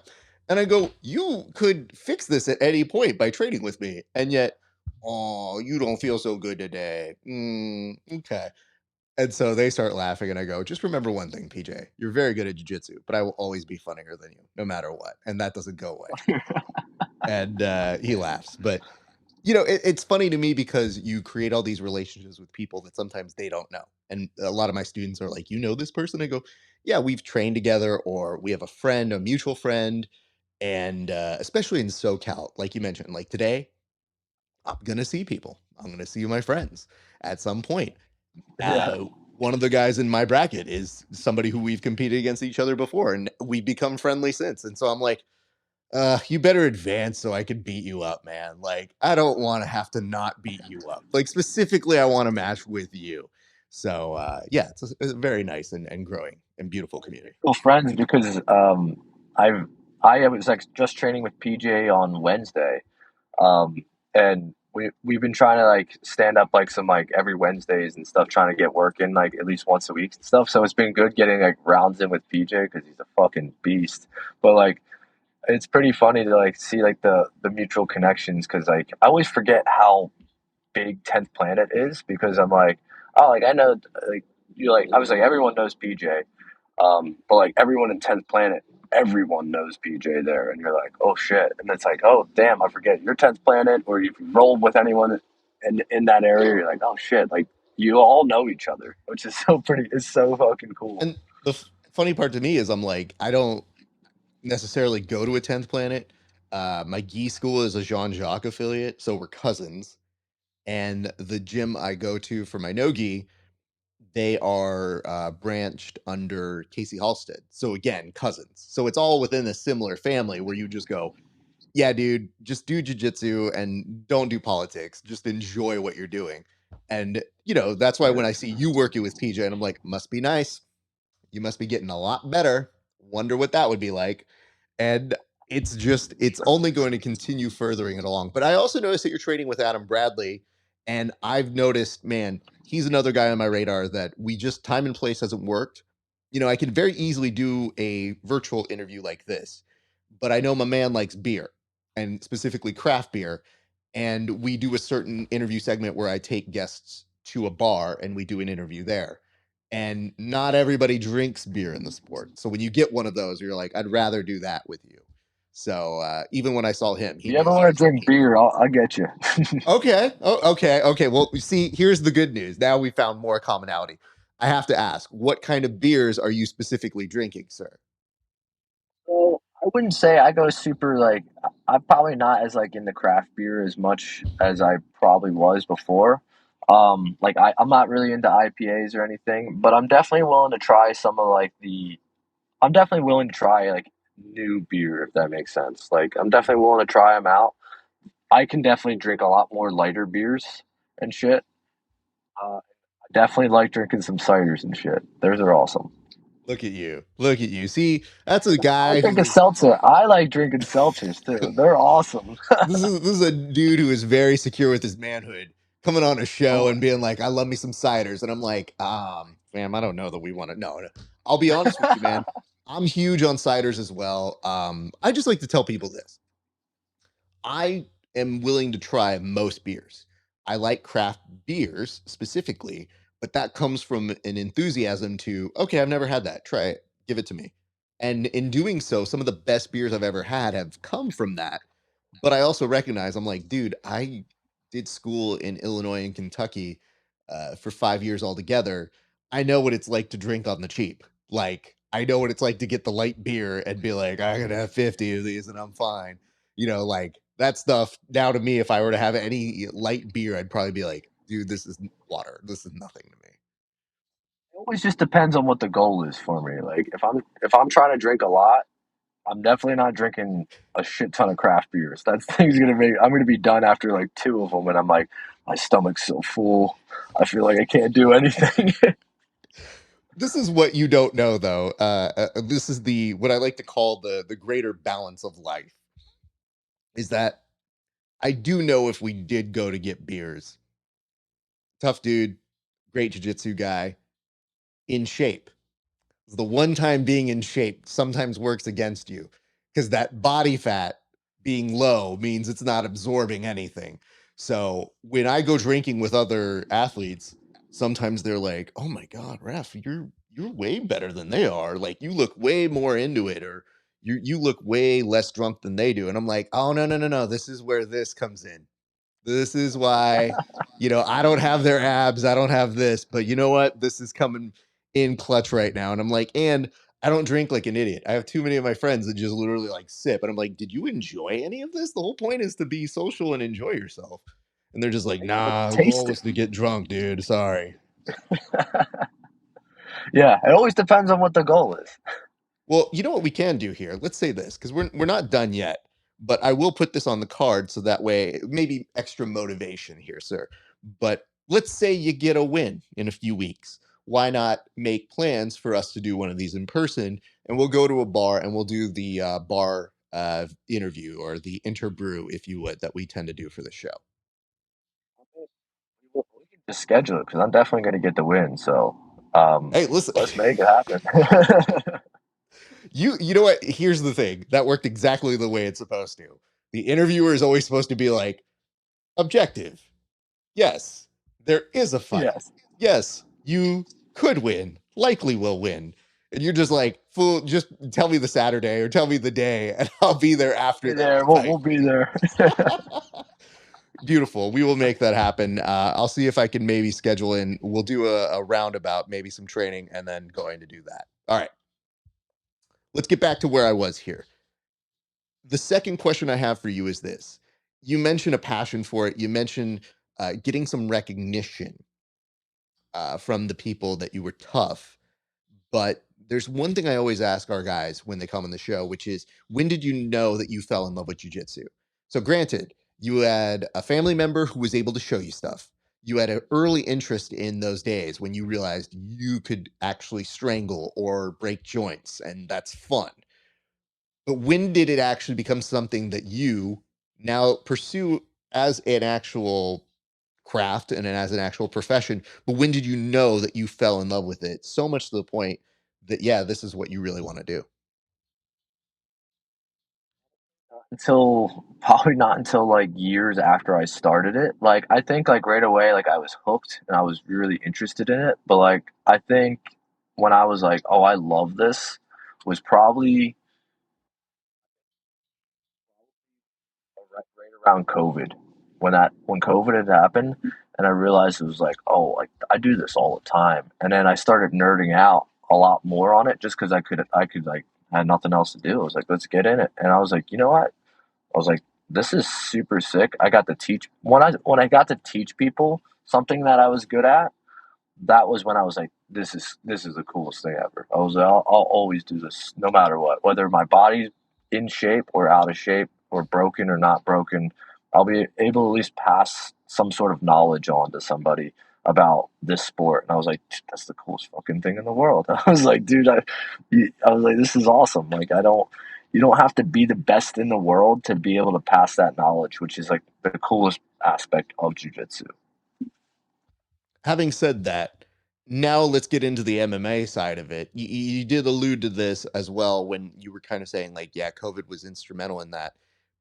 And I go, you could fix this at any point by trading with me. And yet, oh, you don't feel so good today. Okay. And so they start laughing, and I go, just remember one thing, PJ. You're very good at jujitsu, but I will always be funnier than you, no matter what. And that doesn't go away. And he laughs. But it's funny to me because you create all these relationships with people that sometimes they don't know. And a lot of my students are like, you know this person? I go, yeah, we've trained together, or we have a friend, a mutual friend. And especially in SoCal, like you mentioned, like today, I'm going to see people. I'm going to see my friends at some point. Yeah. One of the guys in my bracket is somebody who we've competed against each other before, and we've become friendly since. And so I'm like, you better advance so I can beat you up, man. Like, I don't want to have to not beat you up. Like, specifically, I want to match with you. So, yeah, it's a very nice and growing and beautiful community. Well, friends, because I've I was like just training with PJ on Wednesday, um, and we've been trying to like stand up like some like every Wednesdays and stuff, trying to get work in like at least once a week and stuff. So it's been good getting like rounds in with PJ because he's a fucking beast. But like it's pretty funny to like see like the mutual connections because like I always forget how big 10th Planet is because I'm like, oh, like I know, like you like I was like everyone knows PJ, but like everyone in 10th Planet, everyone knows PJ there, and you're like, oh shit, and it's like, oh damn, I forget you're 10th Planet, or if you roll with anyone in that area, you're like, oh shit, like you all know each other, which is so pretty. It's so fucking cool. And the funny part to me is I'm like, I don't necessarily go to a 10th Planet. My gi school is a Jean Jacques affiliate, so we're cousins. And the gym I go to for my no gi, they are branched under Casey Halstead. So again, cousins. So it's all within a similar family where you just go, yeah, dude, just do jujitsu and don't do politics. Just enjoy what you're doing. And, that's why when I see you working with PJ and I'm like, must be nice. You must be getting a lot better. Wonder what that would be like. And it's only going to continue furthering it along. But I also noticed that you're training with Adam Bradley. And I've noticed, man, he's another guy on my radar that we just time and place hasn't worked. I can very easily do a virtual interview like this, but I know my man likes beer and specifically craft beer. And we do a certain interview segment where I take guests to a bar and we do an interview there, and not everybody drinks beer in the sport. So when you get one of those, you're like, I'd rather do that with you. So even when I saw him, If he you ever was want to just like, drink beer, I'll get you. okay, oh, okay. Well, see, here's the good news. Now we found more commonality. I have to ask, what kind of beers are you specifically drinking, sir? Well, I wouldn't say I go super like I'm probably not as like into craft beer as much as I probably was before. Like I'm not really into IPAs or anything, but I'm definitely willing to try some of like the I'm definitely willing to try like new beer if that makes sense. Like I'm definitely willing to try them out. I can definitely drink a lot more lighter beers and shit. I definitely like drinking some ciders and shit. Those are awesome. Look at you. Look at you. See, that's a I guy drink who a is seltzer. I like drinking seltzers too. They're awesome. this is a dude who is very secure with his manhood, coming on a show and being like, I love me some ciders. And I'm like, fam, I don't know that we want to. No. I'll be honest with you, man. I'm huge on ciders as well. I just like to tell people this. I am willing to try most beers. I like craft beers specifically, but that comes from an enthusiasm to, okay, I've never had that. Try it. Give it to me. And in doing so, some of the best beers I've ever had have come from that. But I also recognize, I'm like, dude, I did school in Illinois and Kentucky for 5 years altogether. I know what it's like to drink on the cheap. Like, I know what it's like to get the light beer and be like, I can have 50 of these and I'm fine. Like that stuff now to me, if I were to have any light beer, I'd probably be like, dude, this is water. This is nothing to me. It always just depends on what the goal is for me. Like if I'm trying to drink a lot, I'm definitely not drinking a shit ton of craft beers. That thing's gonna make I'm gonna be done after like two of them, and I'm like my stomach's so full. I feel like I can't do anything. This is what you don't know, though. This is the what I like to call the greater balance of life. Is that I do know if we did go to get beers, tough dude, great jiu-jitsu guy, in shape. The one time being in shape sometimes works against you because that body fat being low means it's not absorbing anything. So when I go drinking with other athletes, sometimes they're like, "Oh my god, Ref, you're way better than they are. Like you look way more into it, or you look way less drunk than they do." And I'm like, "Oh no. This is where this comes in. This is why, I don't have their abs. I don't have this, but you know what? This is coming in clutch right now." And I'm like, and I don't drink like an idiot. I have too many of my friends that just literally like sip. And I'm like, did you enjoy any of this? The whole point is to be social and enjoy yourself. And they're just like, I gotta nah, the goal taste was to get drunk, dude. Sorry. it. Yeah, it always depends on what the goal is. Well, you know what we can do here? Let's say this, because we're not done yet, but I will put this on the card so that way maybe extra motivation here, sir. But let's say you get a win in a few weeks. Why not make plans for us to do one of these in person? And we'll go to a bar and we'll do the bar interview or the interbrew, if you would, that we tend to do for the show. We can just schedule it because I'm definitely going to get the win. So Hey, listen, let's make it happen. you know what? Here's the thing that worked exactly the way it's supposed to. The interviewer is always supposed to be like, objective. Yes, there is a fight. Yes. Yes, you could win, likely will win. And you're just like, fool, just tell me the Saturday or tell me the day, and I'll be there after Be that there. We'll fight. be there. Beautiful. We will make that happen. I'll see if I can maybe schedule in. We'll do a roundabout, maybe some training, and then going to do that. All right. Let's get back to where I was here. The second question I have for you is this. You mentioned a passion for it. You mentioned getting some recognition from the people that you were tough. But there's one thing I always ask our guys when they come on the show, which is when did you know that you fell in love with jujitsu? So, granted, you had a family member who was able to show you stuff. You had an early interest in those days when you realized you could actually strangle or break joints, and that's fun. But when did it actually become something that you now pursue as an actual craft and as an actual profession? But when did you know that you fell in love with it so much to the point that, yeah, this is what you really want to do? Until probably not until like years after I started it. Like I think like right away, like I was hooked and I was really interested in it. But like I think when I was like, oh, I love this, was probably right around COVID, when COVID had happened, and I realized it was like, oh, like I do this all the time, and then I started nerding out a lot more on it just because I could like I had nothing else to do. I was like, let's get in it, and I was like, you know what? I was like, this is super sick. I got to teach when I got to teach people something that I was good at. That was when I was like, this is the coolest thing ever. I was like, I'll always do this no matter what, whether my body's in shape or out of shape or broken or not broken. I'll be able to at least pass some sort of knowledge on to somebody about this sport. And I was like, that's the coolest fucking thing in the world. I was like, dude, I was like, this is awesome. Like, you don't have to be the best in the world to be able to pass that knowledge, which is like the coolest aspect of jujitsu. Having said that, now let's get into the MMA side of it. You did allude to this as well when you were kind of saying, like, yeah, COVID was instrumental in that.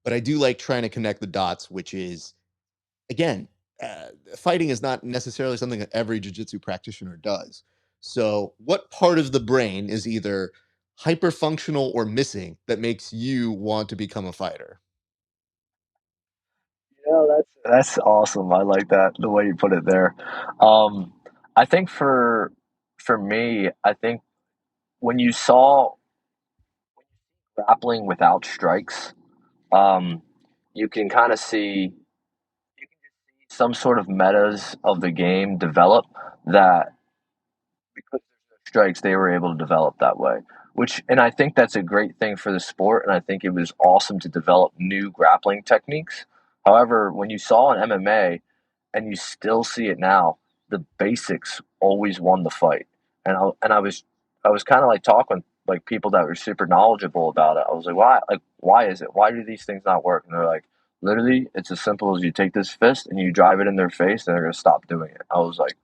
But I do like trying to connect the dots, which is, again, fighting is not necessarily something that every jiu-jitsu practitioner does. So what part of the brain is either hyperfunctional or missing that makes you want to become a fighter? Yeah, that's awesome. I like that the way you put it there. Um, I think for me, I think when you saw grappling without strikes, um, you can kind of see some sort of metas of the game develop that because there's no strikes, they were able to develop that way. Which, and I think that's a great thing for the sport, and I think it was awesome to develop new grappling techniques. However, when you saw in MMA, and you still see it now, the basics always won the fight. And I was kind of like talking like people that were super knowledgeable about it. I was like, why is it? Why do these things not work? And they're like, literally, it's as simple as you take this fist and you drive it in their face, and they're gonna stop doing it. I was like,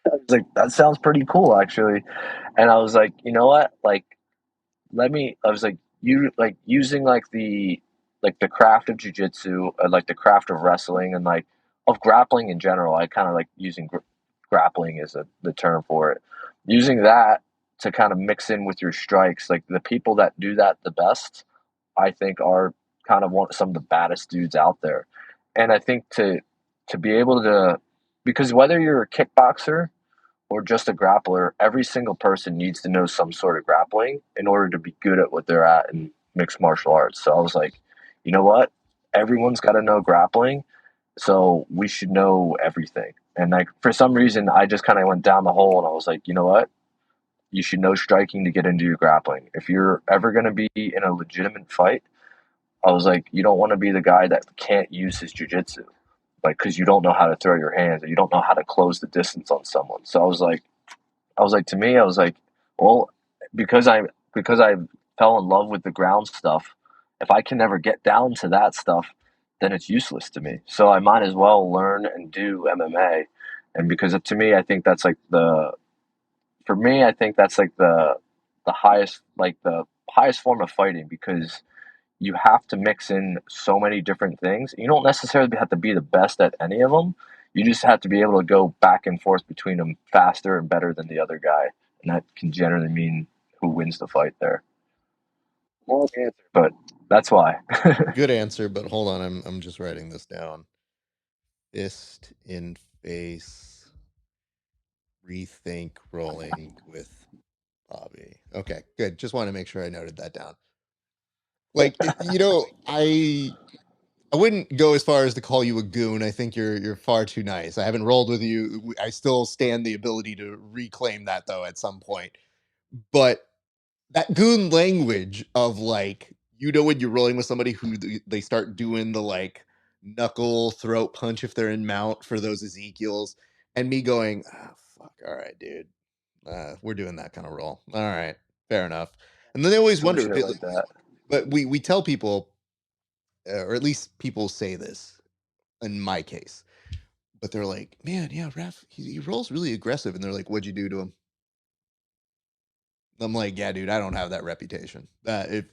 I was like, that sounds pretty cool, actually. And I was like, you know what? Like, I was like, you like using like the craft of jujitsu, like the craft of wrestling, and like of grappling in general. I kind of like using grappling as the term for it. Using that to kind of mix in with your strikes. Like the people that do that the best, I think, are kind of some of the baddest dudes out there. And I think to be able to, because whether you're a kickboxer or just a grappler, every single person needs to know some sort of grappling in order to be good at what they're at in mixed martial arts. So I was like, you know what? everyone's got to know grappling, so we should know everything. And like for some reason, I just kind of went down the hole, and I was like, you know what? You should know striking to get into your grappling. If you're ever going to be in a legitimate fight, I was like, you don't want to be the guy that can't use his jiu-jitsu, like because you don't know how to throw your hands or you don't know how to close the distance on someone. So I was like, to me, I was like, well, because I fell in love with the ground stuff. If I can never get down to that stuff, then it's useless to me. So I might as well learn and do MMA. And because to me, I think that's like the for me, I think that's like the highest form of fighting because you have to mix in so many different things. You don't necessarily have to be the best at any of them. You just have to be able to go back and forth between them faster and better than the other guy, and that can generally mean who wins the fight there. Long answer, but that's why. Good answer, but hold on, I'm just writing this down. Fist in face, rethink rolling with Bobby. Okay, good. Just want to make sure I noted that down. Like, I wouldn't go as far as to call you a goon. I think you're far too nice. I haven't rolled with you. I still stand the ability to reclaim that though at some point. But that goon language of like, when you're rolling with somebody who they start doing the like knuckle throat punch if they're in mount for those Ezekiels, and me going, oh, fuck, all right, dude, we're doing that kind of roll. All right, fair enough. And then they always Some wonder, shit like that. but we tell people, or at least people say this in my case, but they're like, man, yeah, Raph, he rolls really aggressive, and they're like, what'd you do to him? I'm like, yeah, dude, I don't have that reputation. If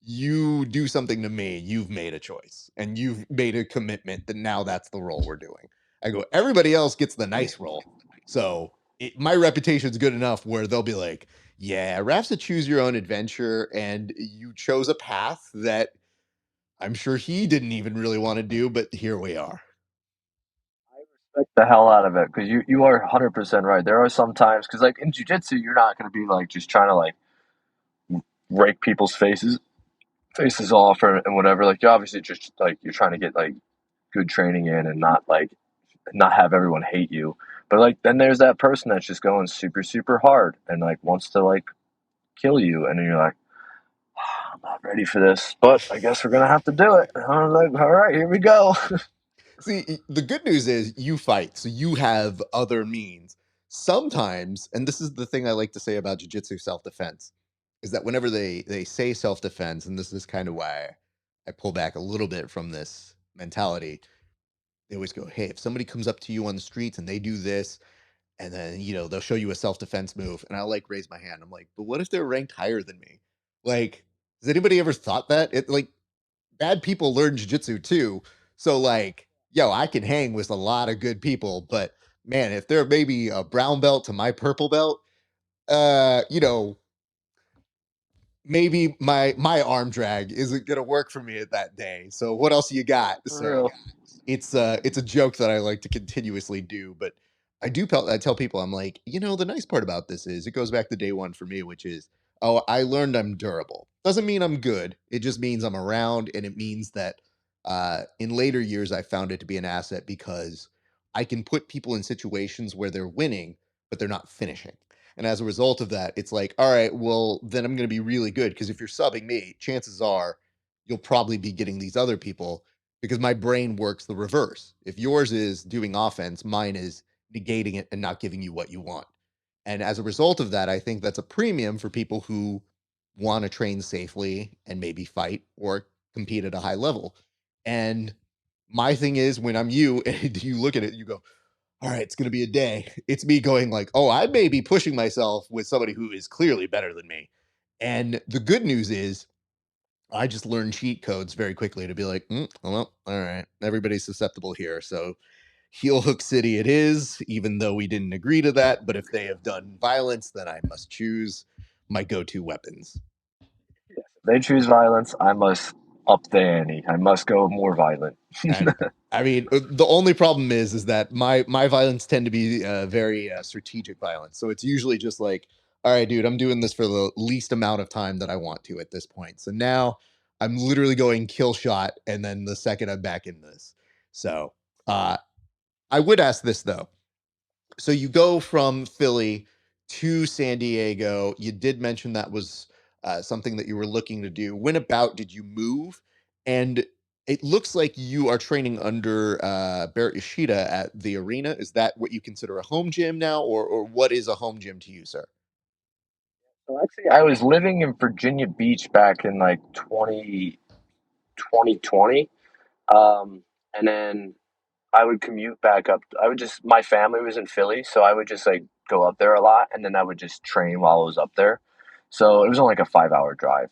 you do something to me, you've made a choice and you've made a commitment that now that's the role we're doing. I go, everybody else gets the nice role. So my reputation's good enough where they'll be like, yeah, Raph's a choose your own adventure, and you chose a path that I'm sure he didn't even really want to do, but here we are. I respect the hell out of it because you are 100% right. There are some times because like in jiu-jitsu, you're not going to be like just trying to like rake people's faces off and whatever. Like you obviously just like you're trying to get like good training in and not have everyone hate you. But like then there's that person that's just going super super hard and like wants to like kill you, and then you're like, I'm not ready for this, but I guess we're gonna have to do it. And I'm like, all right, here we go. See, the good news is you fight, so you have other means. Sometimes, and this is the thing I like to say about jiu-jitsu self-defense, is that whenever they say self-defense, and this is kind of why I pull back a little bit from this mentality, they always go, hey, if somebody comes up to you on the streets and they do this, and then they'll show you a self-defense move, and I'll like raise my hand. I'm like, but what if they're ranked higher than me? Like, has anybody ever thought that? It like bad people learn jujitsu too. So like, yo, I can hang with a lot of good people, but man, if they're maybe a brown belt to my purple belt, uh, you know, maybe my arm drag isn't gonna work for me at that day. So what else you got? For So real. it's a joke that I like to continuously do, but I tell people, I'm like, the nice part about this is it goes back to day one for me, which is, oh, I learned I'm durable. Doesn't mean I'm good. It just means I'm around, and it means that in later years I found it to be an asset because I can put people in situations where they're winning, but they're not finishing. And as a result of that, it's like, all right, well, then I'm going to be really good because if you're subbing me, chances are you'll probably be getting these other people because my brain works the reverse. If yours is doing offense, mine is negating it and not giving you what you want. And as a result of that, I think that's a premium for people who want to train safely and maybe fight or compete at a high level. And my thing is when I'm you and you look at it, you go, all right, it's going to be a day. It's me going like, oh, I may be pushing myself with somebody who is clearly better than me. And the good news is I just learned cheat codes very quickly to be like, well, all right, everybody's susceptible here. So heel hook city it is, even though we didn't agree to that. But if they have done violence, then I must choose my go-to weapons. If they choose violence, I must up the ante. I must go more violent. And I mean, the only problem is that my violence tend to be very strategic violence. So it's usually just like, all right, dude, I'm doing this for the least amount of time that I want to at this point. So now I'm literally going kill shot, and then the second I'm back in this. So I would ask this though. So you go from Philly to San Diego. You did mention that was something that you were looking to do. When about did you move? And it looks like you are training under Barrett Yoshida at the arena. Is that what you consider a home gym now, or what is a home gym to you, sir? So actually, I was living in Virginia Beach back in like 2020. And then I would commute back up. I would just, my family was in Philly, so I would just like go up there a lot, and then I would just train while I was up there. So it was only like a 5 hour drive.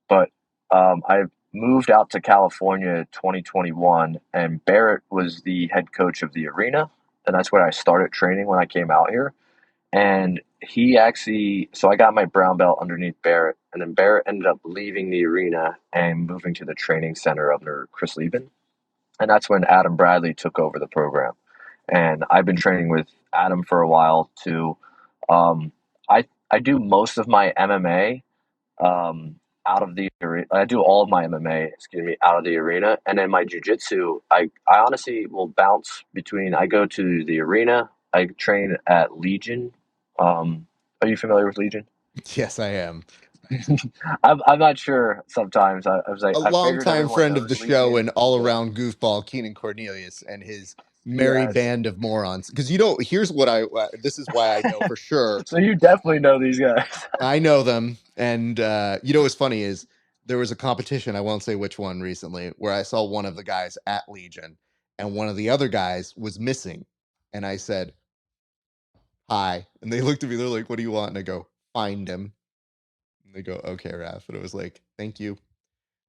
But I moved out to California 2021, and Barrett was the head coach of the arena, and that's where I started training when I came out here. And he actually, so I got my brown belt underneath Barrett, and then Barrett ended up leaving the arena and moving to the training center under Chris Lieben. And that's when Adam Bradley took over the program. And I've been training with Adam for a while too. Um, I do most of my MMA um, out of the arena. I do all of my MMA, excuse me, out of the arena, and then my jujitsu. I honestly will bounce between. I go to the arena. I train at Legion. Are you familiar with Legion? Yes, I am. I'm not sure. Sometimes I was like A I figured longtime everyone friend of the knows show Legion. and all Yeah. around goofball, Keenan Cornelius, and his merry Yes. band of morons. Because here's what this is why I know for sure. So you definitely know these guys. I know them, and what's funny is there was a competition. I won't say which one recently, where I saw one of the guys at Legion, and one of the other guys was missing, and I said hi, and they looked at me. They're like, "What do you want?" And I go, "Find him." And they go, "Okay, Raph." And it was like, "Thank you."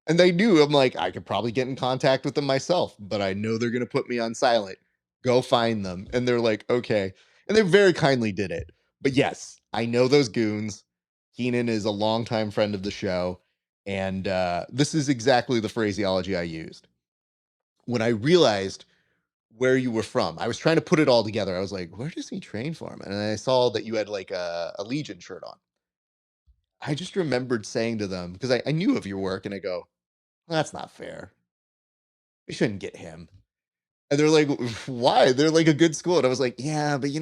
And they knew. I'm like, I could probably get in contact with them myself, but I know they're gonna put me on silent. Go find them. And they're like, okay. And they very kindly did it. But yes, I know those goons. Keenan is a longtime friend of the show. And this is exactly the phraseology I used. When I realized where you were from, I was trying to put it all together. I was like, where does he train from? And I saw that you had like a Legion shirt on. I just remembered saying to them, because I knew of your work, and I go, that's not fair. We shouldn't get him. And they're like, why? They're like a good school. And I was like, yeah, but they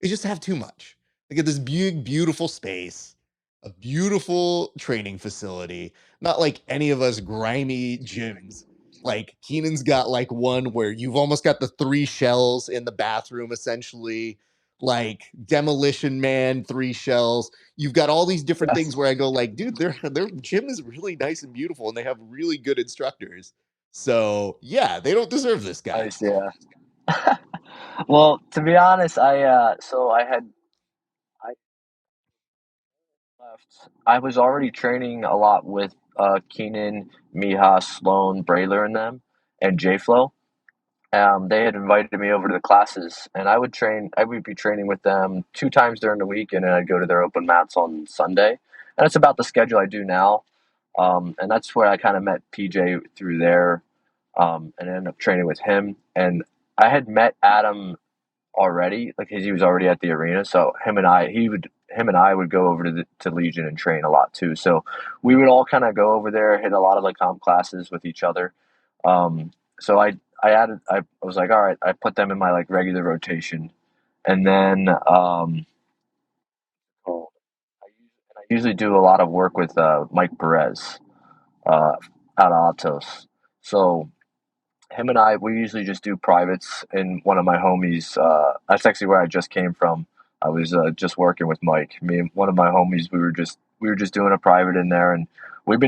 just have too much. They get this big, beautiful space, a beautiful training facility, not like any of us grimy gyms. Like Keenan's got like one where you've almost got the three shells in the bathroom, essentially. Like Demolition Man, three shells. You've got all these different things Yes. where I go, like, dude, their gym is really nice and beautiful, and they have really good instructors. So yeah, they don't deserve this guy. Nice. Yeah. Well, to be honest, I left. I was already training a lot with Keenan, Mija, Sloan, Brayler, and them, and J Flow. They had invited me over to the classes, and I would train. I would be training with them 2 times during the week, and then I'd go to their open mats on Sunday. And that's about the schedule I do now. And that's where I kind of met PJ through there, and ended up training with him. And I had met Adam already, like he was already at the arena. So him and I would go over to Legion and train a lot too. So we would all kind of go over there, hit a lot of like comp classes with each other. So I was like, all right, I put them in my like regular rotation, and then oh, I usually do a lot of work with Mike Perez uh, out of Atos. So him and I, we usually just do privates. And one of my homies, that's actually where I just came from. I was just working with Mike. Me and one of my homies, we were just doing a private in there, and I've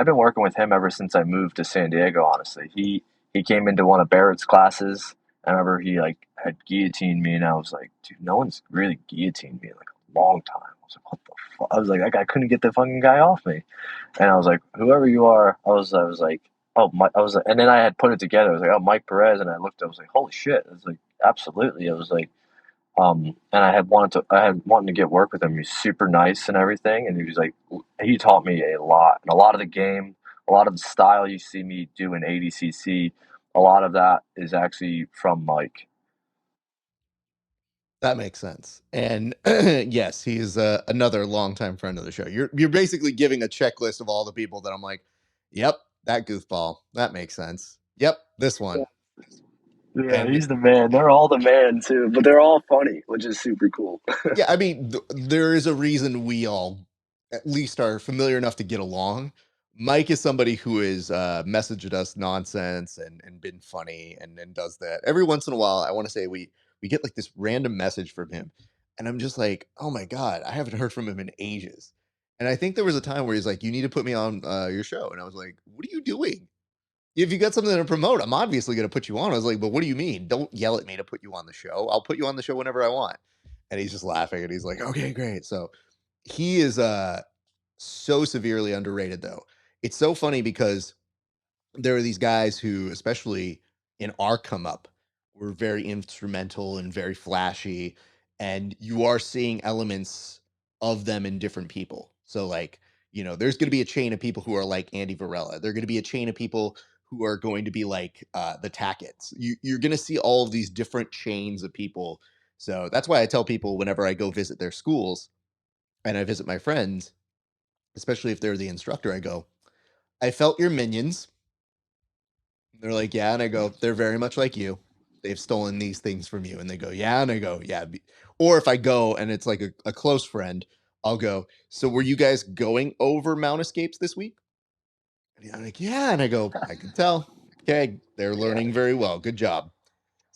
been working with him ever since I moved to San Diego. Honestly, he came into one of Barrett's classes. I remember he like had guillotined me, and I was like, dude, no one's really guillotined me in like a long time. I was like, what the fuck? I was like, I couldn't get the fucking guy off me. And I was like, whoever you are, I was like, oh, I was, and then I had put it together. I was like, oh, Mike Perez, and I looked. I was like, holy shit! I was like, absolutely. I was like, and I had wanted to get work with him. He's super nice and everything, and he was like, he taught me a lot, and a lot of the game, a lot of the style you see me do in ADCC, a lot of that is actually from Mike. That makes sense. And yes, he's another longtime friend of the show. You're basically giving a checklist of all the people that I'm like, yep, that goofball. That makes sense. Yep, this one. Yeah, And he's the man. They're all the man too, but they're all funny, which is super cool. yeah, I mean, there is a reason we all at least are familiar enough to get along. Mike is somebody who has messaged us nonsense and been funny and does that every once in a while. I want to say we get like this random message from him, and I'm just like, oh my god, I haven't heard from him in ages. And I think there was a time where he's like, you need to put me on your show, and I was like, what are you doing? If you got something to promote, I'm obviously going to put you on. I was like, but what do you mean? Don't yell at me to put you on the show. I'll put you on the show whenever I want. And he's just laughing and he's like, okay, great. So he is so severely underrated though. It's so funny because there are these guys who, especially in our come up, were very instrumental and very flashy, and you are seeing elements of them in different people. So, like, there's going to be a chain of people who are like Andy Varela. They're going to be a chain of people who are going to be like the Tackets. You're going to see all of these different chains of people. So that's why I tell people whenever I go visit their schools and I visit my friends, especially if they're the instructor, I go, I felt your minions. They're like, yeah. And I go, they're very much like you. They've stolen these things from you. And they go, yeah. And I go, yeah. Or if I go and it's like a close friend, I'll go, so were you guys going over Mount Escapes this week? And I'm like, yeah. And I go, I can tell. Okay. They're Yeah, learning very well. Good job.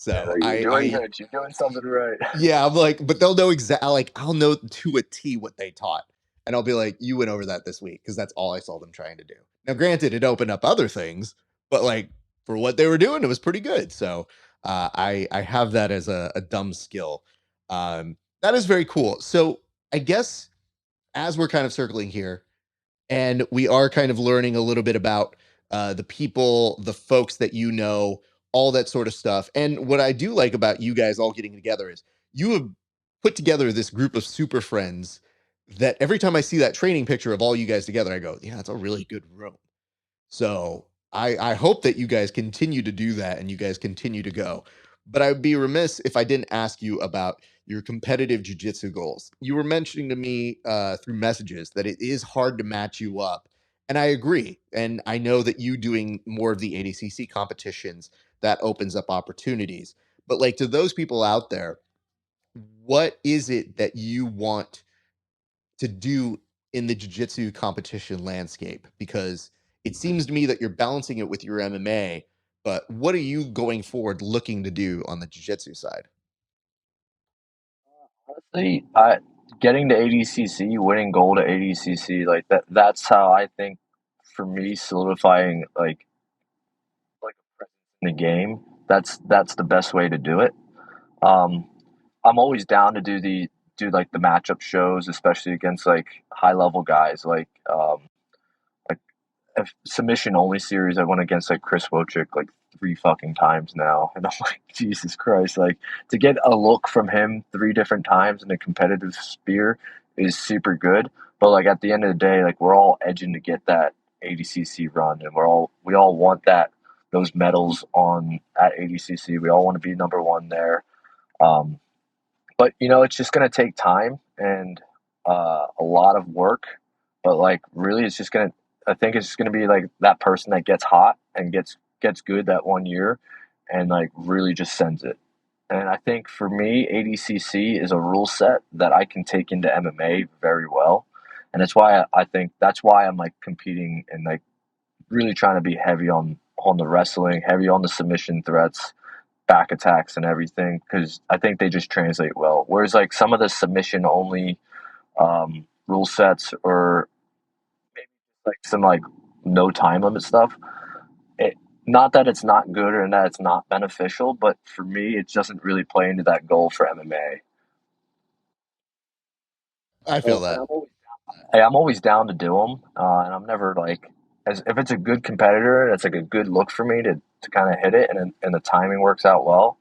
yeah, So like, you're doing I good. You're doing something right. yeah, I'm like, but they'll know exactly, like, I'll know to a T what they taught. And I'll be like, you went over that this week because that's all I saw them trying to do. Now, granted, it opened up other things, but like for what they were doing, it was pretty good. So I have that as a dumb skill. That is very cool. So I guess as we're kind of circling here, and we are kind of learning a little bit about the people, the folks that all that sort of stuff. And what I do like about you guys all getting together is you have put together this group of super friends that every time I see that training picture of all you guys together, I go, yeah, it's a really good room. So I hope that you guys continue to do that and you guys continue to go. But I would be remiss if I didn't ask you about your competitive jujitsu goals. You were mentioning to me through messages that it is hard to match you up. And I agree. And I know that you doing more of the ADCC competitions, that opens up opportunities. But like to those people out there, what is it that you want to do in the jiu-jitsu competition landscape? Because it seems to me that you're balancing it with your MMA, but what are you going forward looking to do on the jiu-jitsu side? Honestly, I getting to ADCC, winning gold at ADCC, like that's how I think for me solidifying like a presence in the game. That's the best way to do it. Um, I'm always down to do like the matchup shows, especially against like high level guys like a submission only series. I went against like Chris Wojcik like three fucking times now, and I'm like, Jesus Christ! Like to get a look from him three different times in a competitive spear is super good. But like at the end of the day, like we're all edging to get that ADCC run, and we all want those medals on at ADCC. We all want to be number one there. Um, but it's just gonna take time and a lot of work. But like, really, it's just gonna. I think it's just gonna be like that person that gets hot and gets good that one year, and like really just sends it. And I think for me, ADCC is a rule set that I can take into MMA very well, and that's why I think that's why I'm like competing and like really trying to be heavy on the wrestling, heavy on the submission threats, back attacks and everything because I think they just translate well. Whereas like some of the submission only rule sets or maybe like some like no time limit stuff. It, not that it's not good or that it's not beneficial, but for me, it doesn't really play into that goal for MMA. I feel And that. I'm always down to do them, and I'm never like as if it's a good competitor, it's like a good look for me to kind of hit it, and the timing works out well.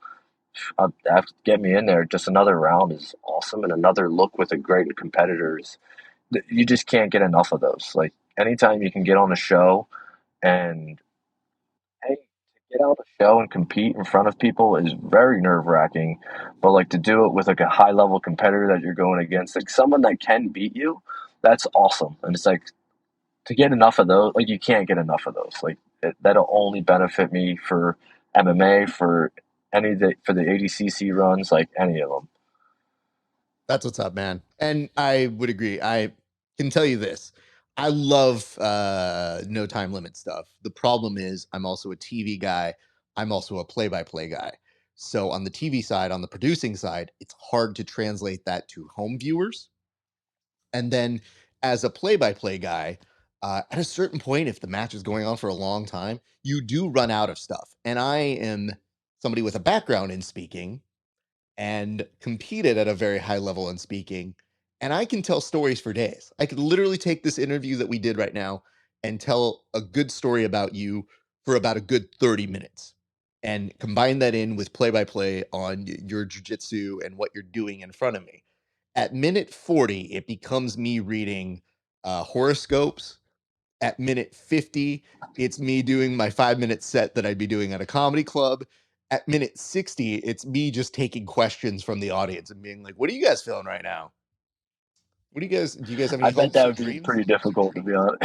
Have to get me in there. Just another round is awesome, and another look with a great competitors. You just can't get enough of those. Like anytime you can get on a show and hey, to get on the show and compete in front of people is very nerve wracking. But like to do it with like a high level competitor that you're going against, like someone that can beat you, that's awesome. And it's like to get enough of those, like you can't get enough of those. Like that'll only benefit me for MMA, for for the ADCC runs, like any of them. That's what's up, man. And I would agree. I can tell you this. I love no time limit stuff. The problem is I'm also a TV guy. I'm also a play-by-play guy. So on the TV side, on the producing side, it's hard to translate that to home viewers. And then as a play-by-play guy, at a certain point, if the match is going on for a long time, you do run out of stuff. And I am somebody with a background in speaking and competed at a very high level in speaking. And I can tell stories for days. I could literally take this interview that we did right now and tell a good story about you for about a good 30 minutes and combine that in with play by play on your jujitsu and what you're doing in front of me. At minute 40, it becomes me reading horoscopes. At minute 50, it's me doing my 5-minute set that I'd be doing at a comedy club. At minute 60, it's me just taking questions from the audience and being like, what are you guys feeling right now? Do you guys have any I bet hopes that or would be dreams? pretty difficult to be honest.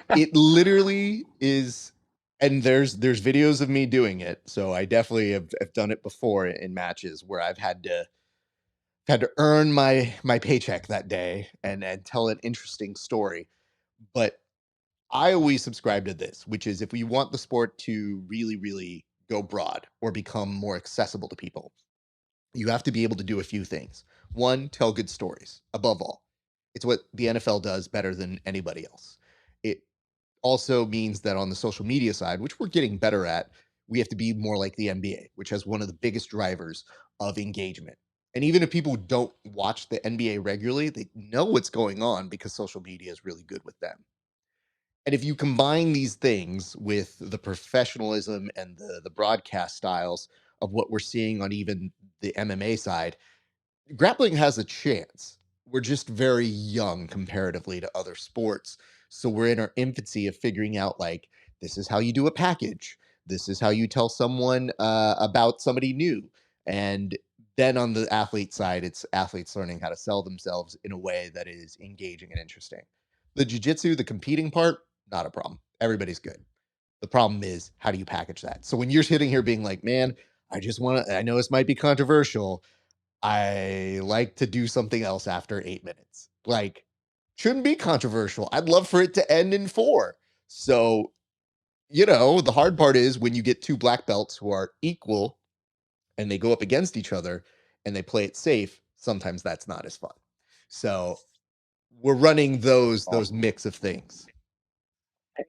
It literally is. And there's videos of me doing it. So I definitely have done it before in matches where I've had to earn my paycheck that day and tell an interesting story. But I always subscribe to this, which is if we want the sport to really, really go broad or become more accessible to people, you have to be able to do a few things. One, tell good stories, above all. It's what the NFL does better than anybody else. It also means that on the social media side, which we're getting better at, we have to be more like the NBA, which has one of the biggest drivers of engagement. And even if people don't watch the NBA regularly, they know what's going on because social media is really good with them. And if you combine these things with the professionalism and the broadcast styles of what we're seeing on even the MMA side, grappling has a chance. We're just very young comparatively to other sports. So we're in our infancy of figuring out like, this is how you do a package. This is how you tell someone about somebody new. And then on the athlete side, it's athletes learning how to sell themselves in a way that is engaging and interesting. The jujitsu, the competing part, not a problem. Everybody's good. The problem is, how do you package that? So when you're sitting here being like, man, I know this might be controversial. I like to do something else after 8 minutes. Like, shouldn't be controversial. I'd love for it to end in 4. So, the hard part is when you get two black belts who are equal and they go up against each other and they play it safe, sometimes that's not as fun. So, we're running those Awesome. mix of things. And,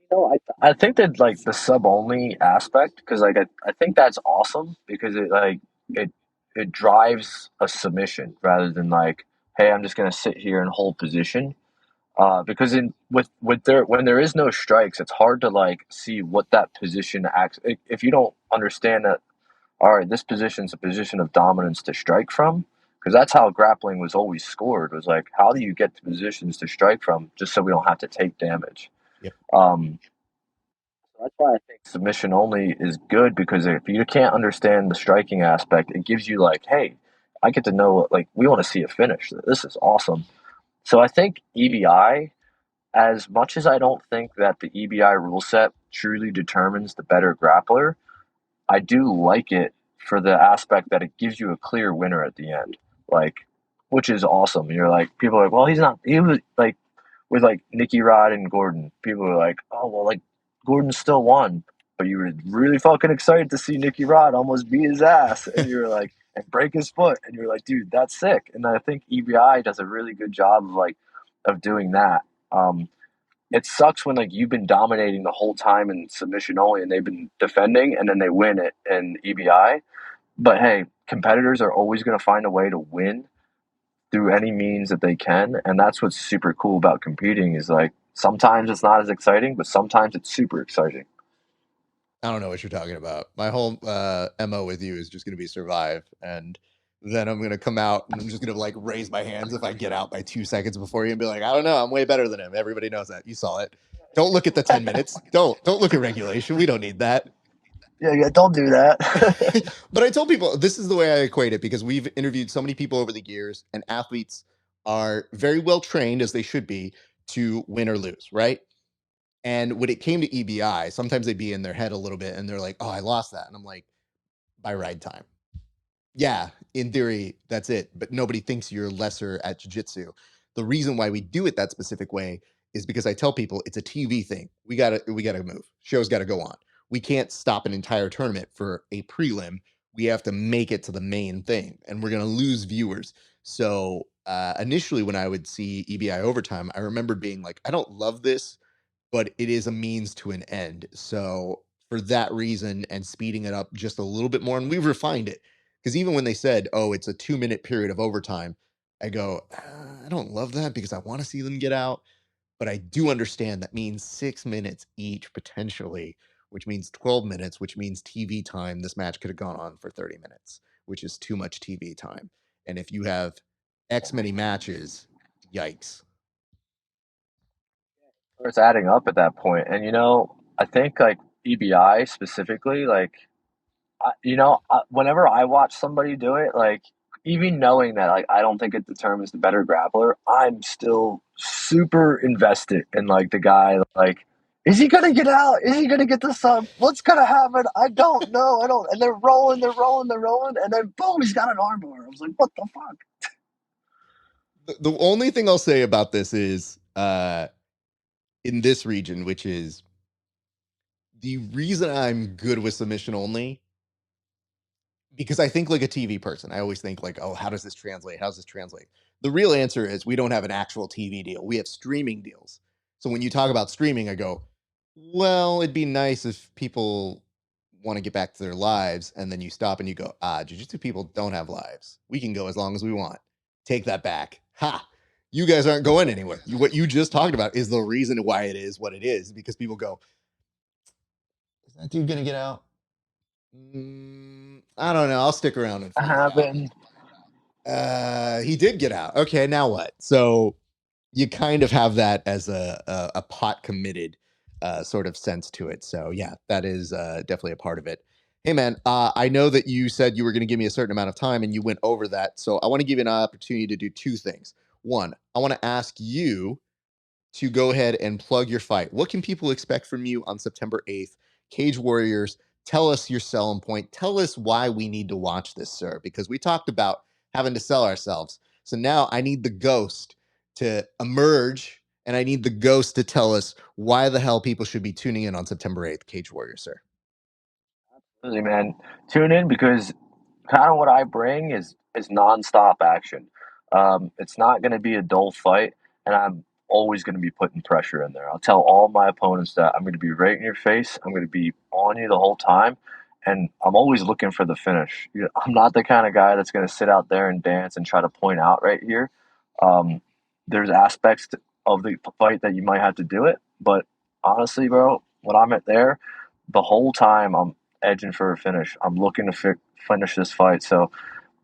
I think that like the sub only aspect, because like I think that's awesome because it it drives a submission rather than like, hey, I'm just gonna sit here and hold position. Because in with there when there is no strikes, it's hard to like see what that position acts. If you don't understand that, all right, this position's a position of dominance to strike from, because that's how grappling was always scored. Was like, how do you get to positions to strike from, just so we don't have to take damage. Yep. Um, so that's why I think submission only is good because if you can't understand the striking aspect, it gives you like, hey, I get to know like we want to see a finish. This is awesome. So I think EBI, as much as I don't think that the EBI rule set truly determines the better grappler, I do like it for the aspect that it gives you a clear winner at the end, like, which is awesome. You're like, people are like, well, he's not. He was like with like Nicky Rod and Gordon. People are like, oh well, like Gordon still won, but you were really fucking excited to see Nicky Rod almost beat his ass, and you were like, and break his foot, and you're like, dude, that's sick. And I think EBI does a really good job of like of doing that. It sucks when like you've been dominating the whole time in submission only and they've been defending and then they win it in EBI. But hey, competitors are always going to find a way to win through any means that they can, and that's what's super cool about competing is like sometimes it's not as exciting, but sometimes it's super exciting. I don't know what you're talking about. My whole MO with you is just going to be survive. And then I'm going to come out and I'm just going to like raise my hands if I get out by 2 seconds before you and be like, I don't know. I'm way better than him. Everybody knows that. You saw it. Don't look at the 10 minutes. Don't look at regulation. We don't need that. Yeah, don't do that. But I told people this is the way I equate it because we've interviewed so many people over the years, and athletes are very well trained, as they should be, to win or lose, right? And when it came to EBI, sometimes they'd be in their head a little bit and they're like, oh, I lost that. And I'm like, by ride time. Yeah, in theory, that's it. But nobody thinks you're lesser at jiu-jitsu. The reason why we do it that specific way is because I tell people it's a TV thing. We gotta move. Show's gotta go on. We can't stop an entire tournament for a prelim. We have to make it to the main thing, and we're gonna lose viewers. So initially, when I would see EBI overtime, I remembered being like, I don't love this, but it is a means to an end. So for that reason and speeding it up just a little bit more, and we've refined it. Because even when they said, oh, it's a 2 minute period of overtime, I go, I don't love that because I want to see them get out. But I do understand that means 6 minutes each potentially, which means 12 minutes, which means TV time. This match could have gone on for 30 minutes, which is too much TV time. And if you have X many matches, yikes. It's adding up at that point. And I think like EBI specifically, like whenever I watch somebody do it, like even knowing that like I don't think it determines the better grappler, I'm still super invested in like the guy. Like, is he gonna get out? Is he gonna get the sub? What's gonna happen? I don't know. I don't. And they're rolling, they're rolling, and then boom, he's got an armbar. I was like, what the fuck? The only thing I'll say about this is in this region, which is the reason I'm good with submission only, because I think like a TV person. I always think like, oh, how does this translate? How does this translate? The real answer is we don't have an actual TV deal. We have streaming deals. So when you talk about streaming, I go, well, it'd be nice if people want to get back to their lives, and then you stop and you go, jiu-jitsu people don't have lives. We can go as long as we want. Take that back. Ha! You guys aren't going anywhere. What you just talked about is the reason why it is what it is, because people go, is that dude gonna get out? I don't know. I'll stick around and That figure it out. happened. He did get out. Okay, now what? So you kind of have that as a pot committed sort of sense to it. So yeah, that is definitely a part of it. Hey man, I know that you said you were going to give me a certain amount of time and you went over that. So I want to give you an opportunity to do two things. One, I want to ask you to go ahead and plug your fight. What can people expect from you on September 8th? Cage Warriors, tell us your selling point. Tell us why we need to watch this, sir, because we talked about having to sell ourselves. So now I need the ghost to emerge, and I need the ghost to tell us why the hell people should be tuning in on September 8th. Cage Warriors, sir. Absolutely, man. Tune in because kind of what I bring is nonstop action. It's not going to be a dull fight, and I'm always going to be putting pressure in there. I'll tell all my opponents that I'm going to be right in your face. I'm going to be on you the whole time, and I'm always looking for the finish. I'm not the kind of guy that's going to sit out there and dance and try to point out right here. Um, there's aspects of the fight that you might have to do it, but honestly, bro, when I'm at there, the whole time I'm edging for a finish. I'm looking to finish this fight. So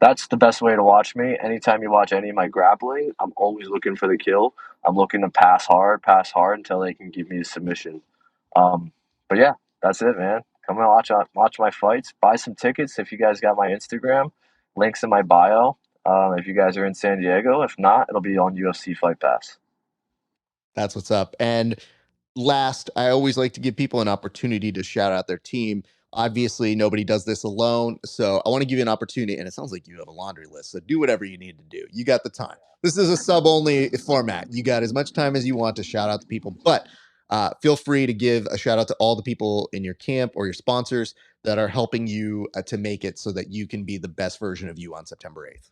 that's the best way to watch me. Anytime you watch any of my grappling, I'm always looking for the kill. I'm looking to pass hard until they can give me a submission. Um, but yeah, that's it, man. Come and watch my fights. Buy some tickets if you guys got my Instagram. Links in my bio. If you guys are in San Diego, if not, it'll be on UFC Fight Pass. That's what's up. And last, I always like to give people an opportunity to shout out their team. Obviously, nobody does this alone. So I want to give you an opportunity. And it sounds like you have a laundry list. So do whatever you need to do. You got the time. This is a sub only format. You got as much time as you want to shout out to people. But feel free to give a shout out to all the people in your camp or your sponsors that are helping you to make it so that you can be the best version of you on September 8th.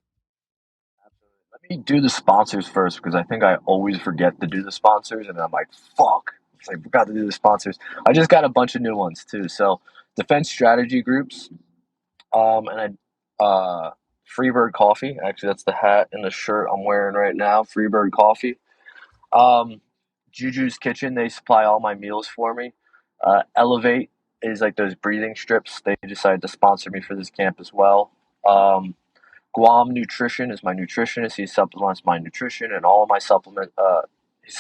Let me do the sponsors first because I think I always forget to do the sponsors, and I'm like, fuck. I forgot to do the sponsors. I just got a bunch of new ones too. So, Defense Strategy Groups, and Freebird Coffee. Actually, that's the hat and the shirt I'm wearing right now. Freebird Coffee. Um, Juju's Kitchen. They supply all my meals for me. Elevate is like those breathing strips. They decided to sponsor me for this camp as well. Guam Nutrition is my nutritionist. He supplements my nutrition and all of my supplement. He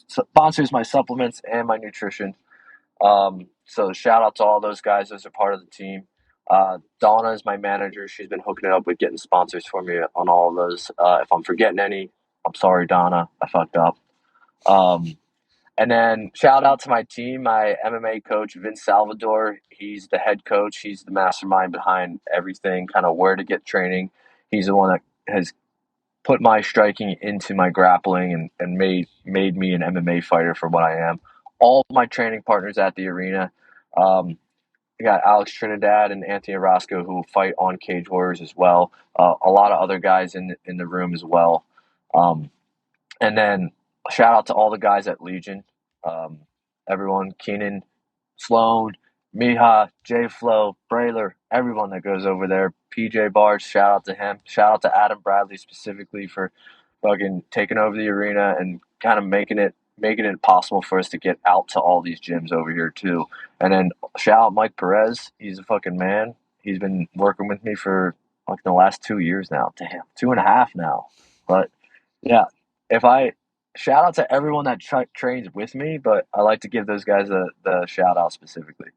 sponsors my supplements and my nutrition. So shout out to all those guys. Those are part of the team. Donna is my manager. She's been hooking it up with getting sponsors for me on all of those. If I'm forgetting any, I'm sorry, Donna. I fucked up. Um, and then shout out to my team, my MMA coach, Vince Salvador. He's the head coach. He's the mastermind behind everything, kind of where to get training. He's the one that has put my striking into my grappling and made me an MMA fighter for what I am. All my training partners at the arena. We got Alex Trinidad and Anthony Orozco who fight on Cage Warriors as well. A lot of other guys in the room as well. Um, and then shout out to all the guys at Legion. Um, Everyone, Keenan, Sloan, Miha, J Flow, Brayler, everyone that goes over there. PJ Bars, shout out to him. Shout out to Adam Bradley specifically for fucking taking over the arena and kind of making it possible for us to get out to all these gyms over here too. And then shout out Mike Perez. He's a fucking man. He's been working with me for like the last 2 years now. Damn, 2.5 now. But yeah, if I shout out to everyone that trains with me, but I like to give those guys the shout out specifically.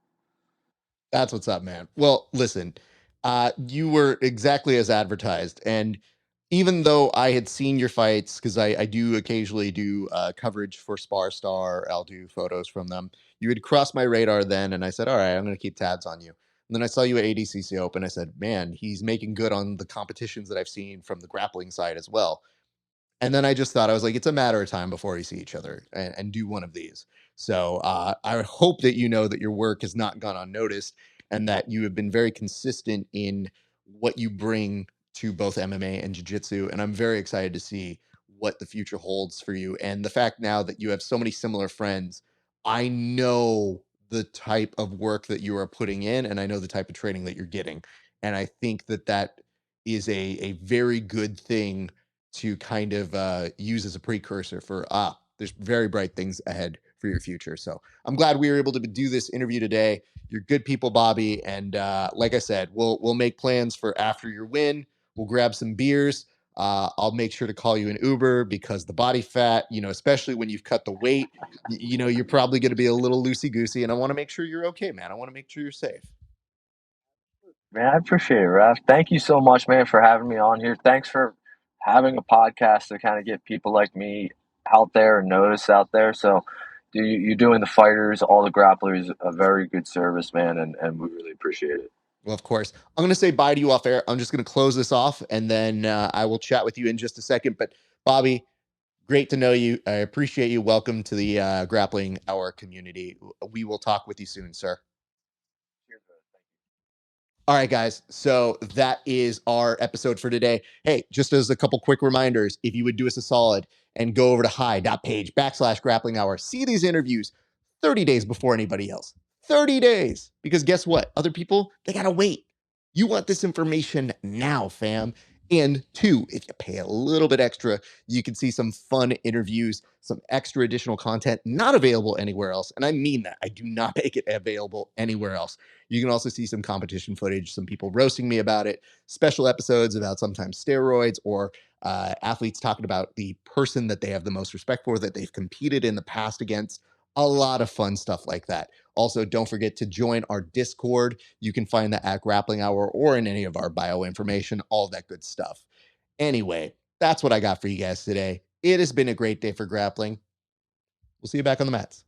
That's what's up, man. Well, listen, you were exactly as advertised. And even though I had seen your fights, because I do occasionally do coverage for Spar Star, I'll do photos from them. You had crossed my radar then, and I said, all right, I'm going to keep tabs on you. And then I saw you at ADCC Open. I said, man, he's making good on the competitions that I've seen from the grappling side as well. And then I just thought, I was like, it's a matter of time before we see each other and do one of these. So I hope that you know that your work has not gone unnoticed and that you have been very consistent in what you bring to both MMA and Jiu-Jitsu. And I'm very excited to see what the future holds for you. And the fact now that you have so many similar friends, I know the type of work that you are putting in, and I know the type of training that you're getting. And I think that that is a very good thing to kind of use as a precursor for there's very bright things ahead for your future. So I'm glad we were able to do this interview today. You're good people, Bobby, and like I said, we'll make plans for after your win. We'll grab some beers. I'll make sure to call you an Uber because the body fat, especially when you've cut the weight, you're probably going to be a little loosey goosey, and I want to make sure you're okay, man. I want to make sure you're safe. Man, I appreciate it, Raf. Thank you so much, man, for having me on here. Thanks for having a podcast to kind of get people like me out there and notice out there. So, you're doing the fighters, all the grapplers, a very good service, man, and we really appreciate it. Well, of course. I'm going to say bye to you off air. I'm just going to close this off, and then I will chat with you in just a second. But, Bobby, great to know you. I appreciate you. Welcome to the Grappling Hour community. We will talk with you soon, sir. Cheers, brother. Thank you. All right, guys. So that is our episode for today. Hey, just as a couple quick reminders, if you would do us a solid and go over to HY.PAGE/grappling hour, see these interviews 30 days before anybody else. 30 days. Because guess what? Other people, they got to wait. You want this information now, fam. And two, if you pay a little bit extra, you can see some fun interviews, some extra additional content not available anywhere else. And I mean that. I do not make it available anywhere else. You can also see some competition footage, some people roasting me about it, special episodes about sometimes steroids or athletes talking about the person that they have the most respect for, that they've competed in the past against. A lot of fun stuff like that. Also, don't forget to join our Discord. You can find that at Grappling Hour or in any of our bio information, all that good stuff. Anyway, that's what I got for you guys today. It has been a great day for grappling. We'll see you back on the mats.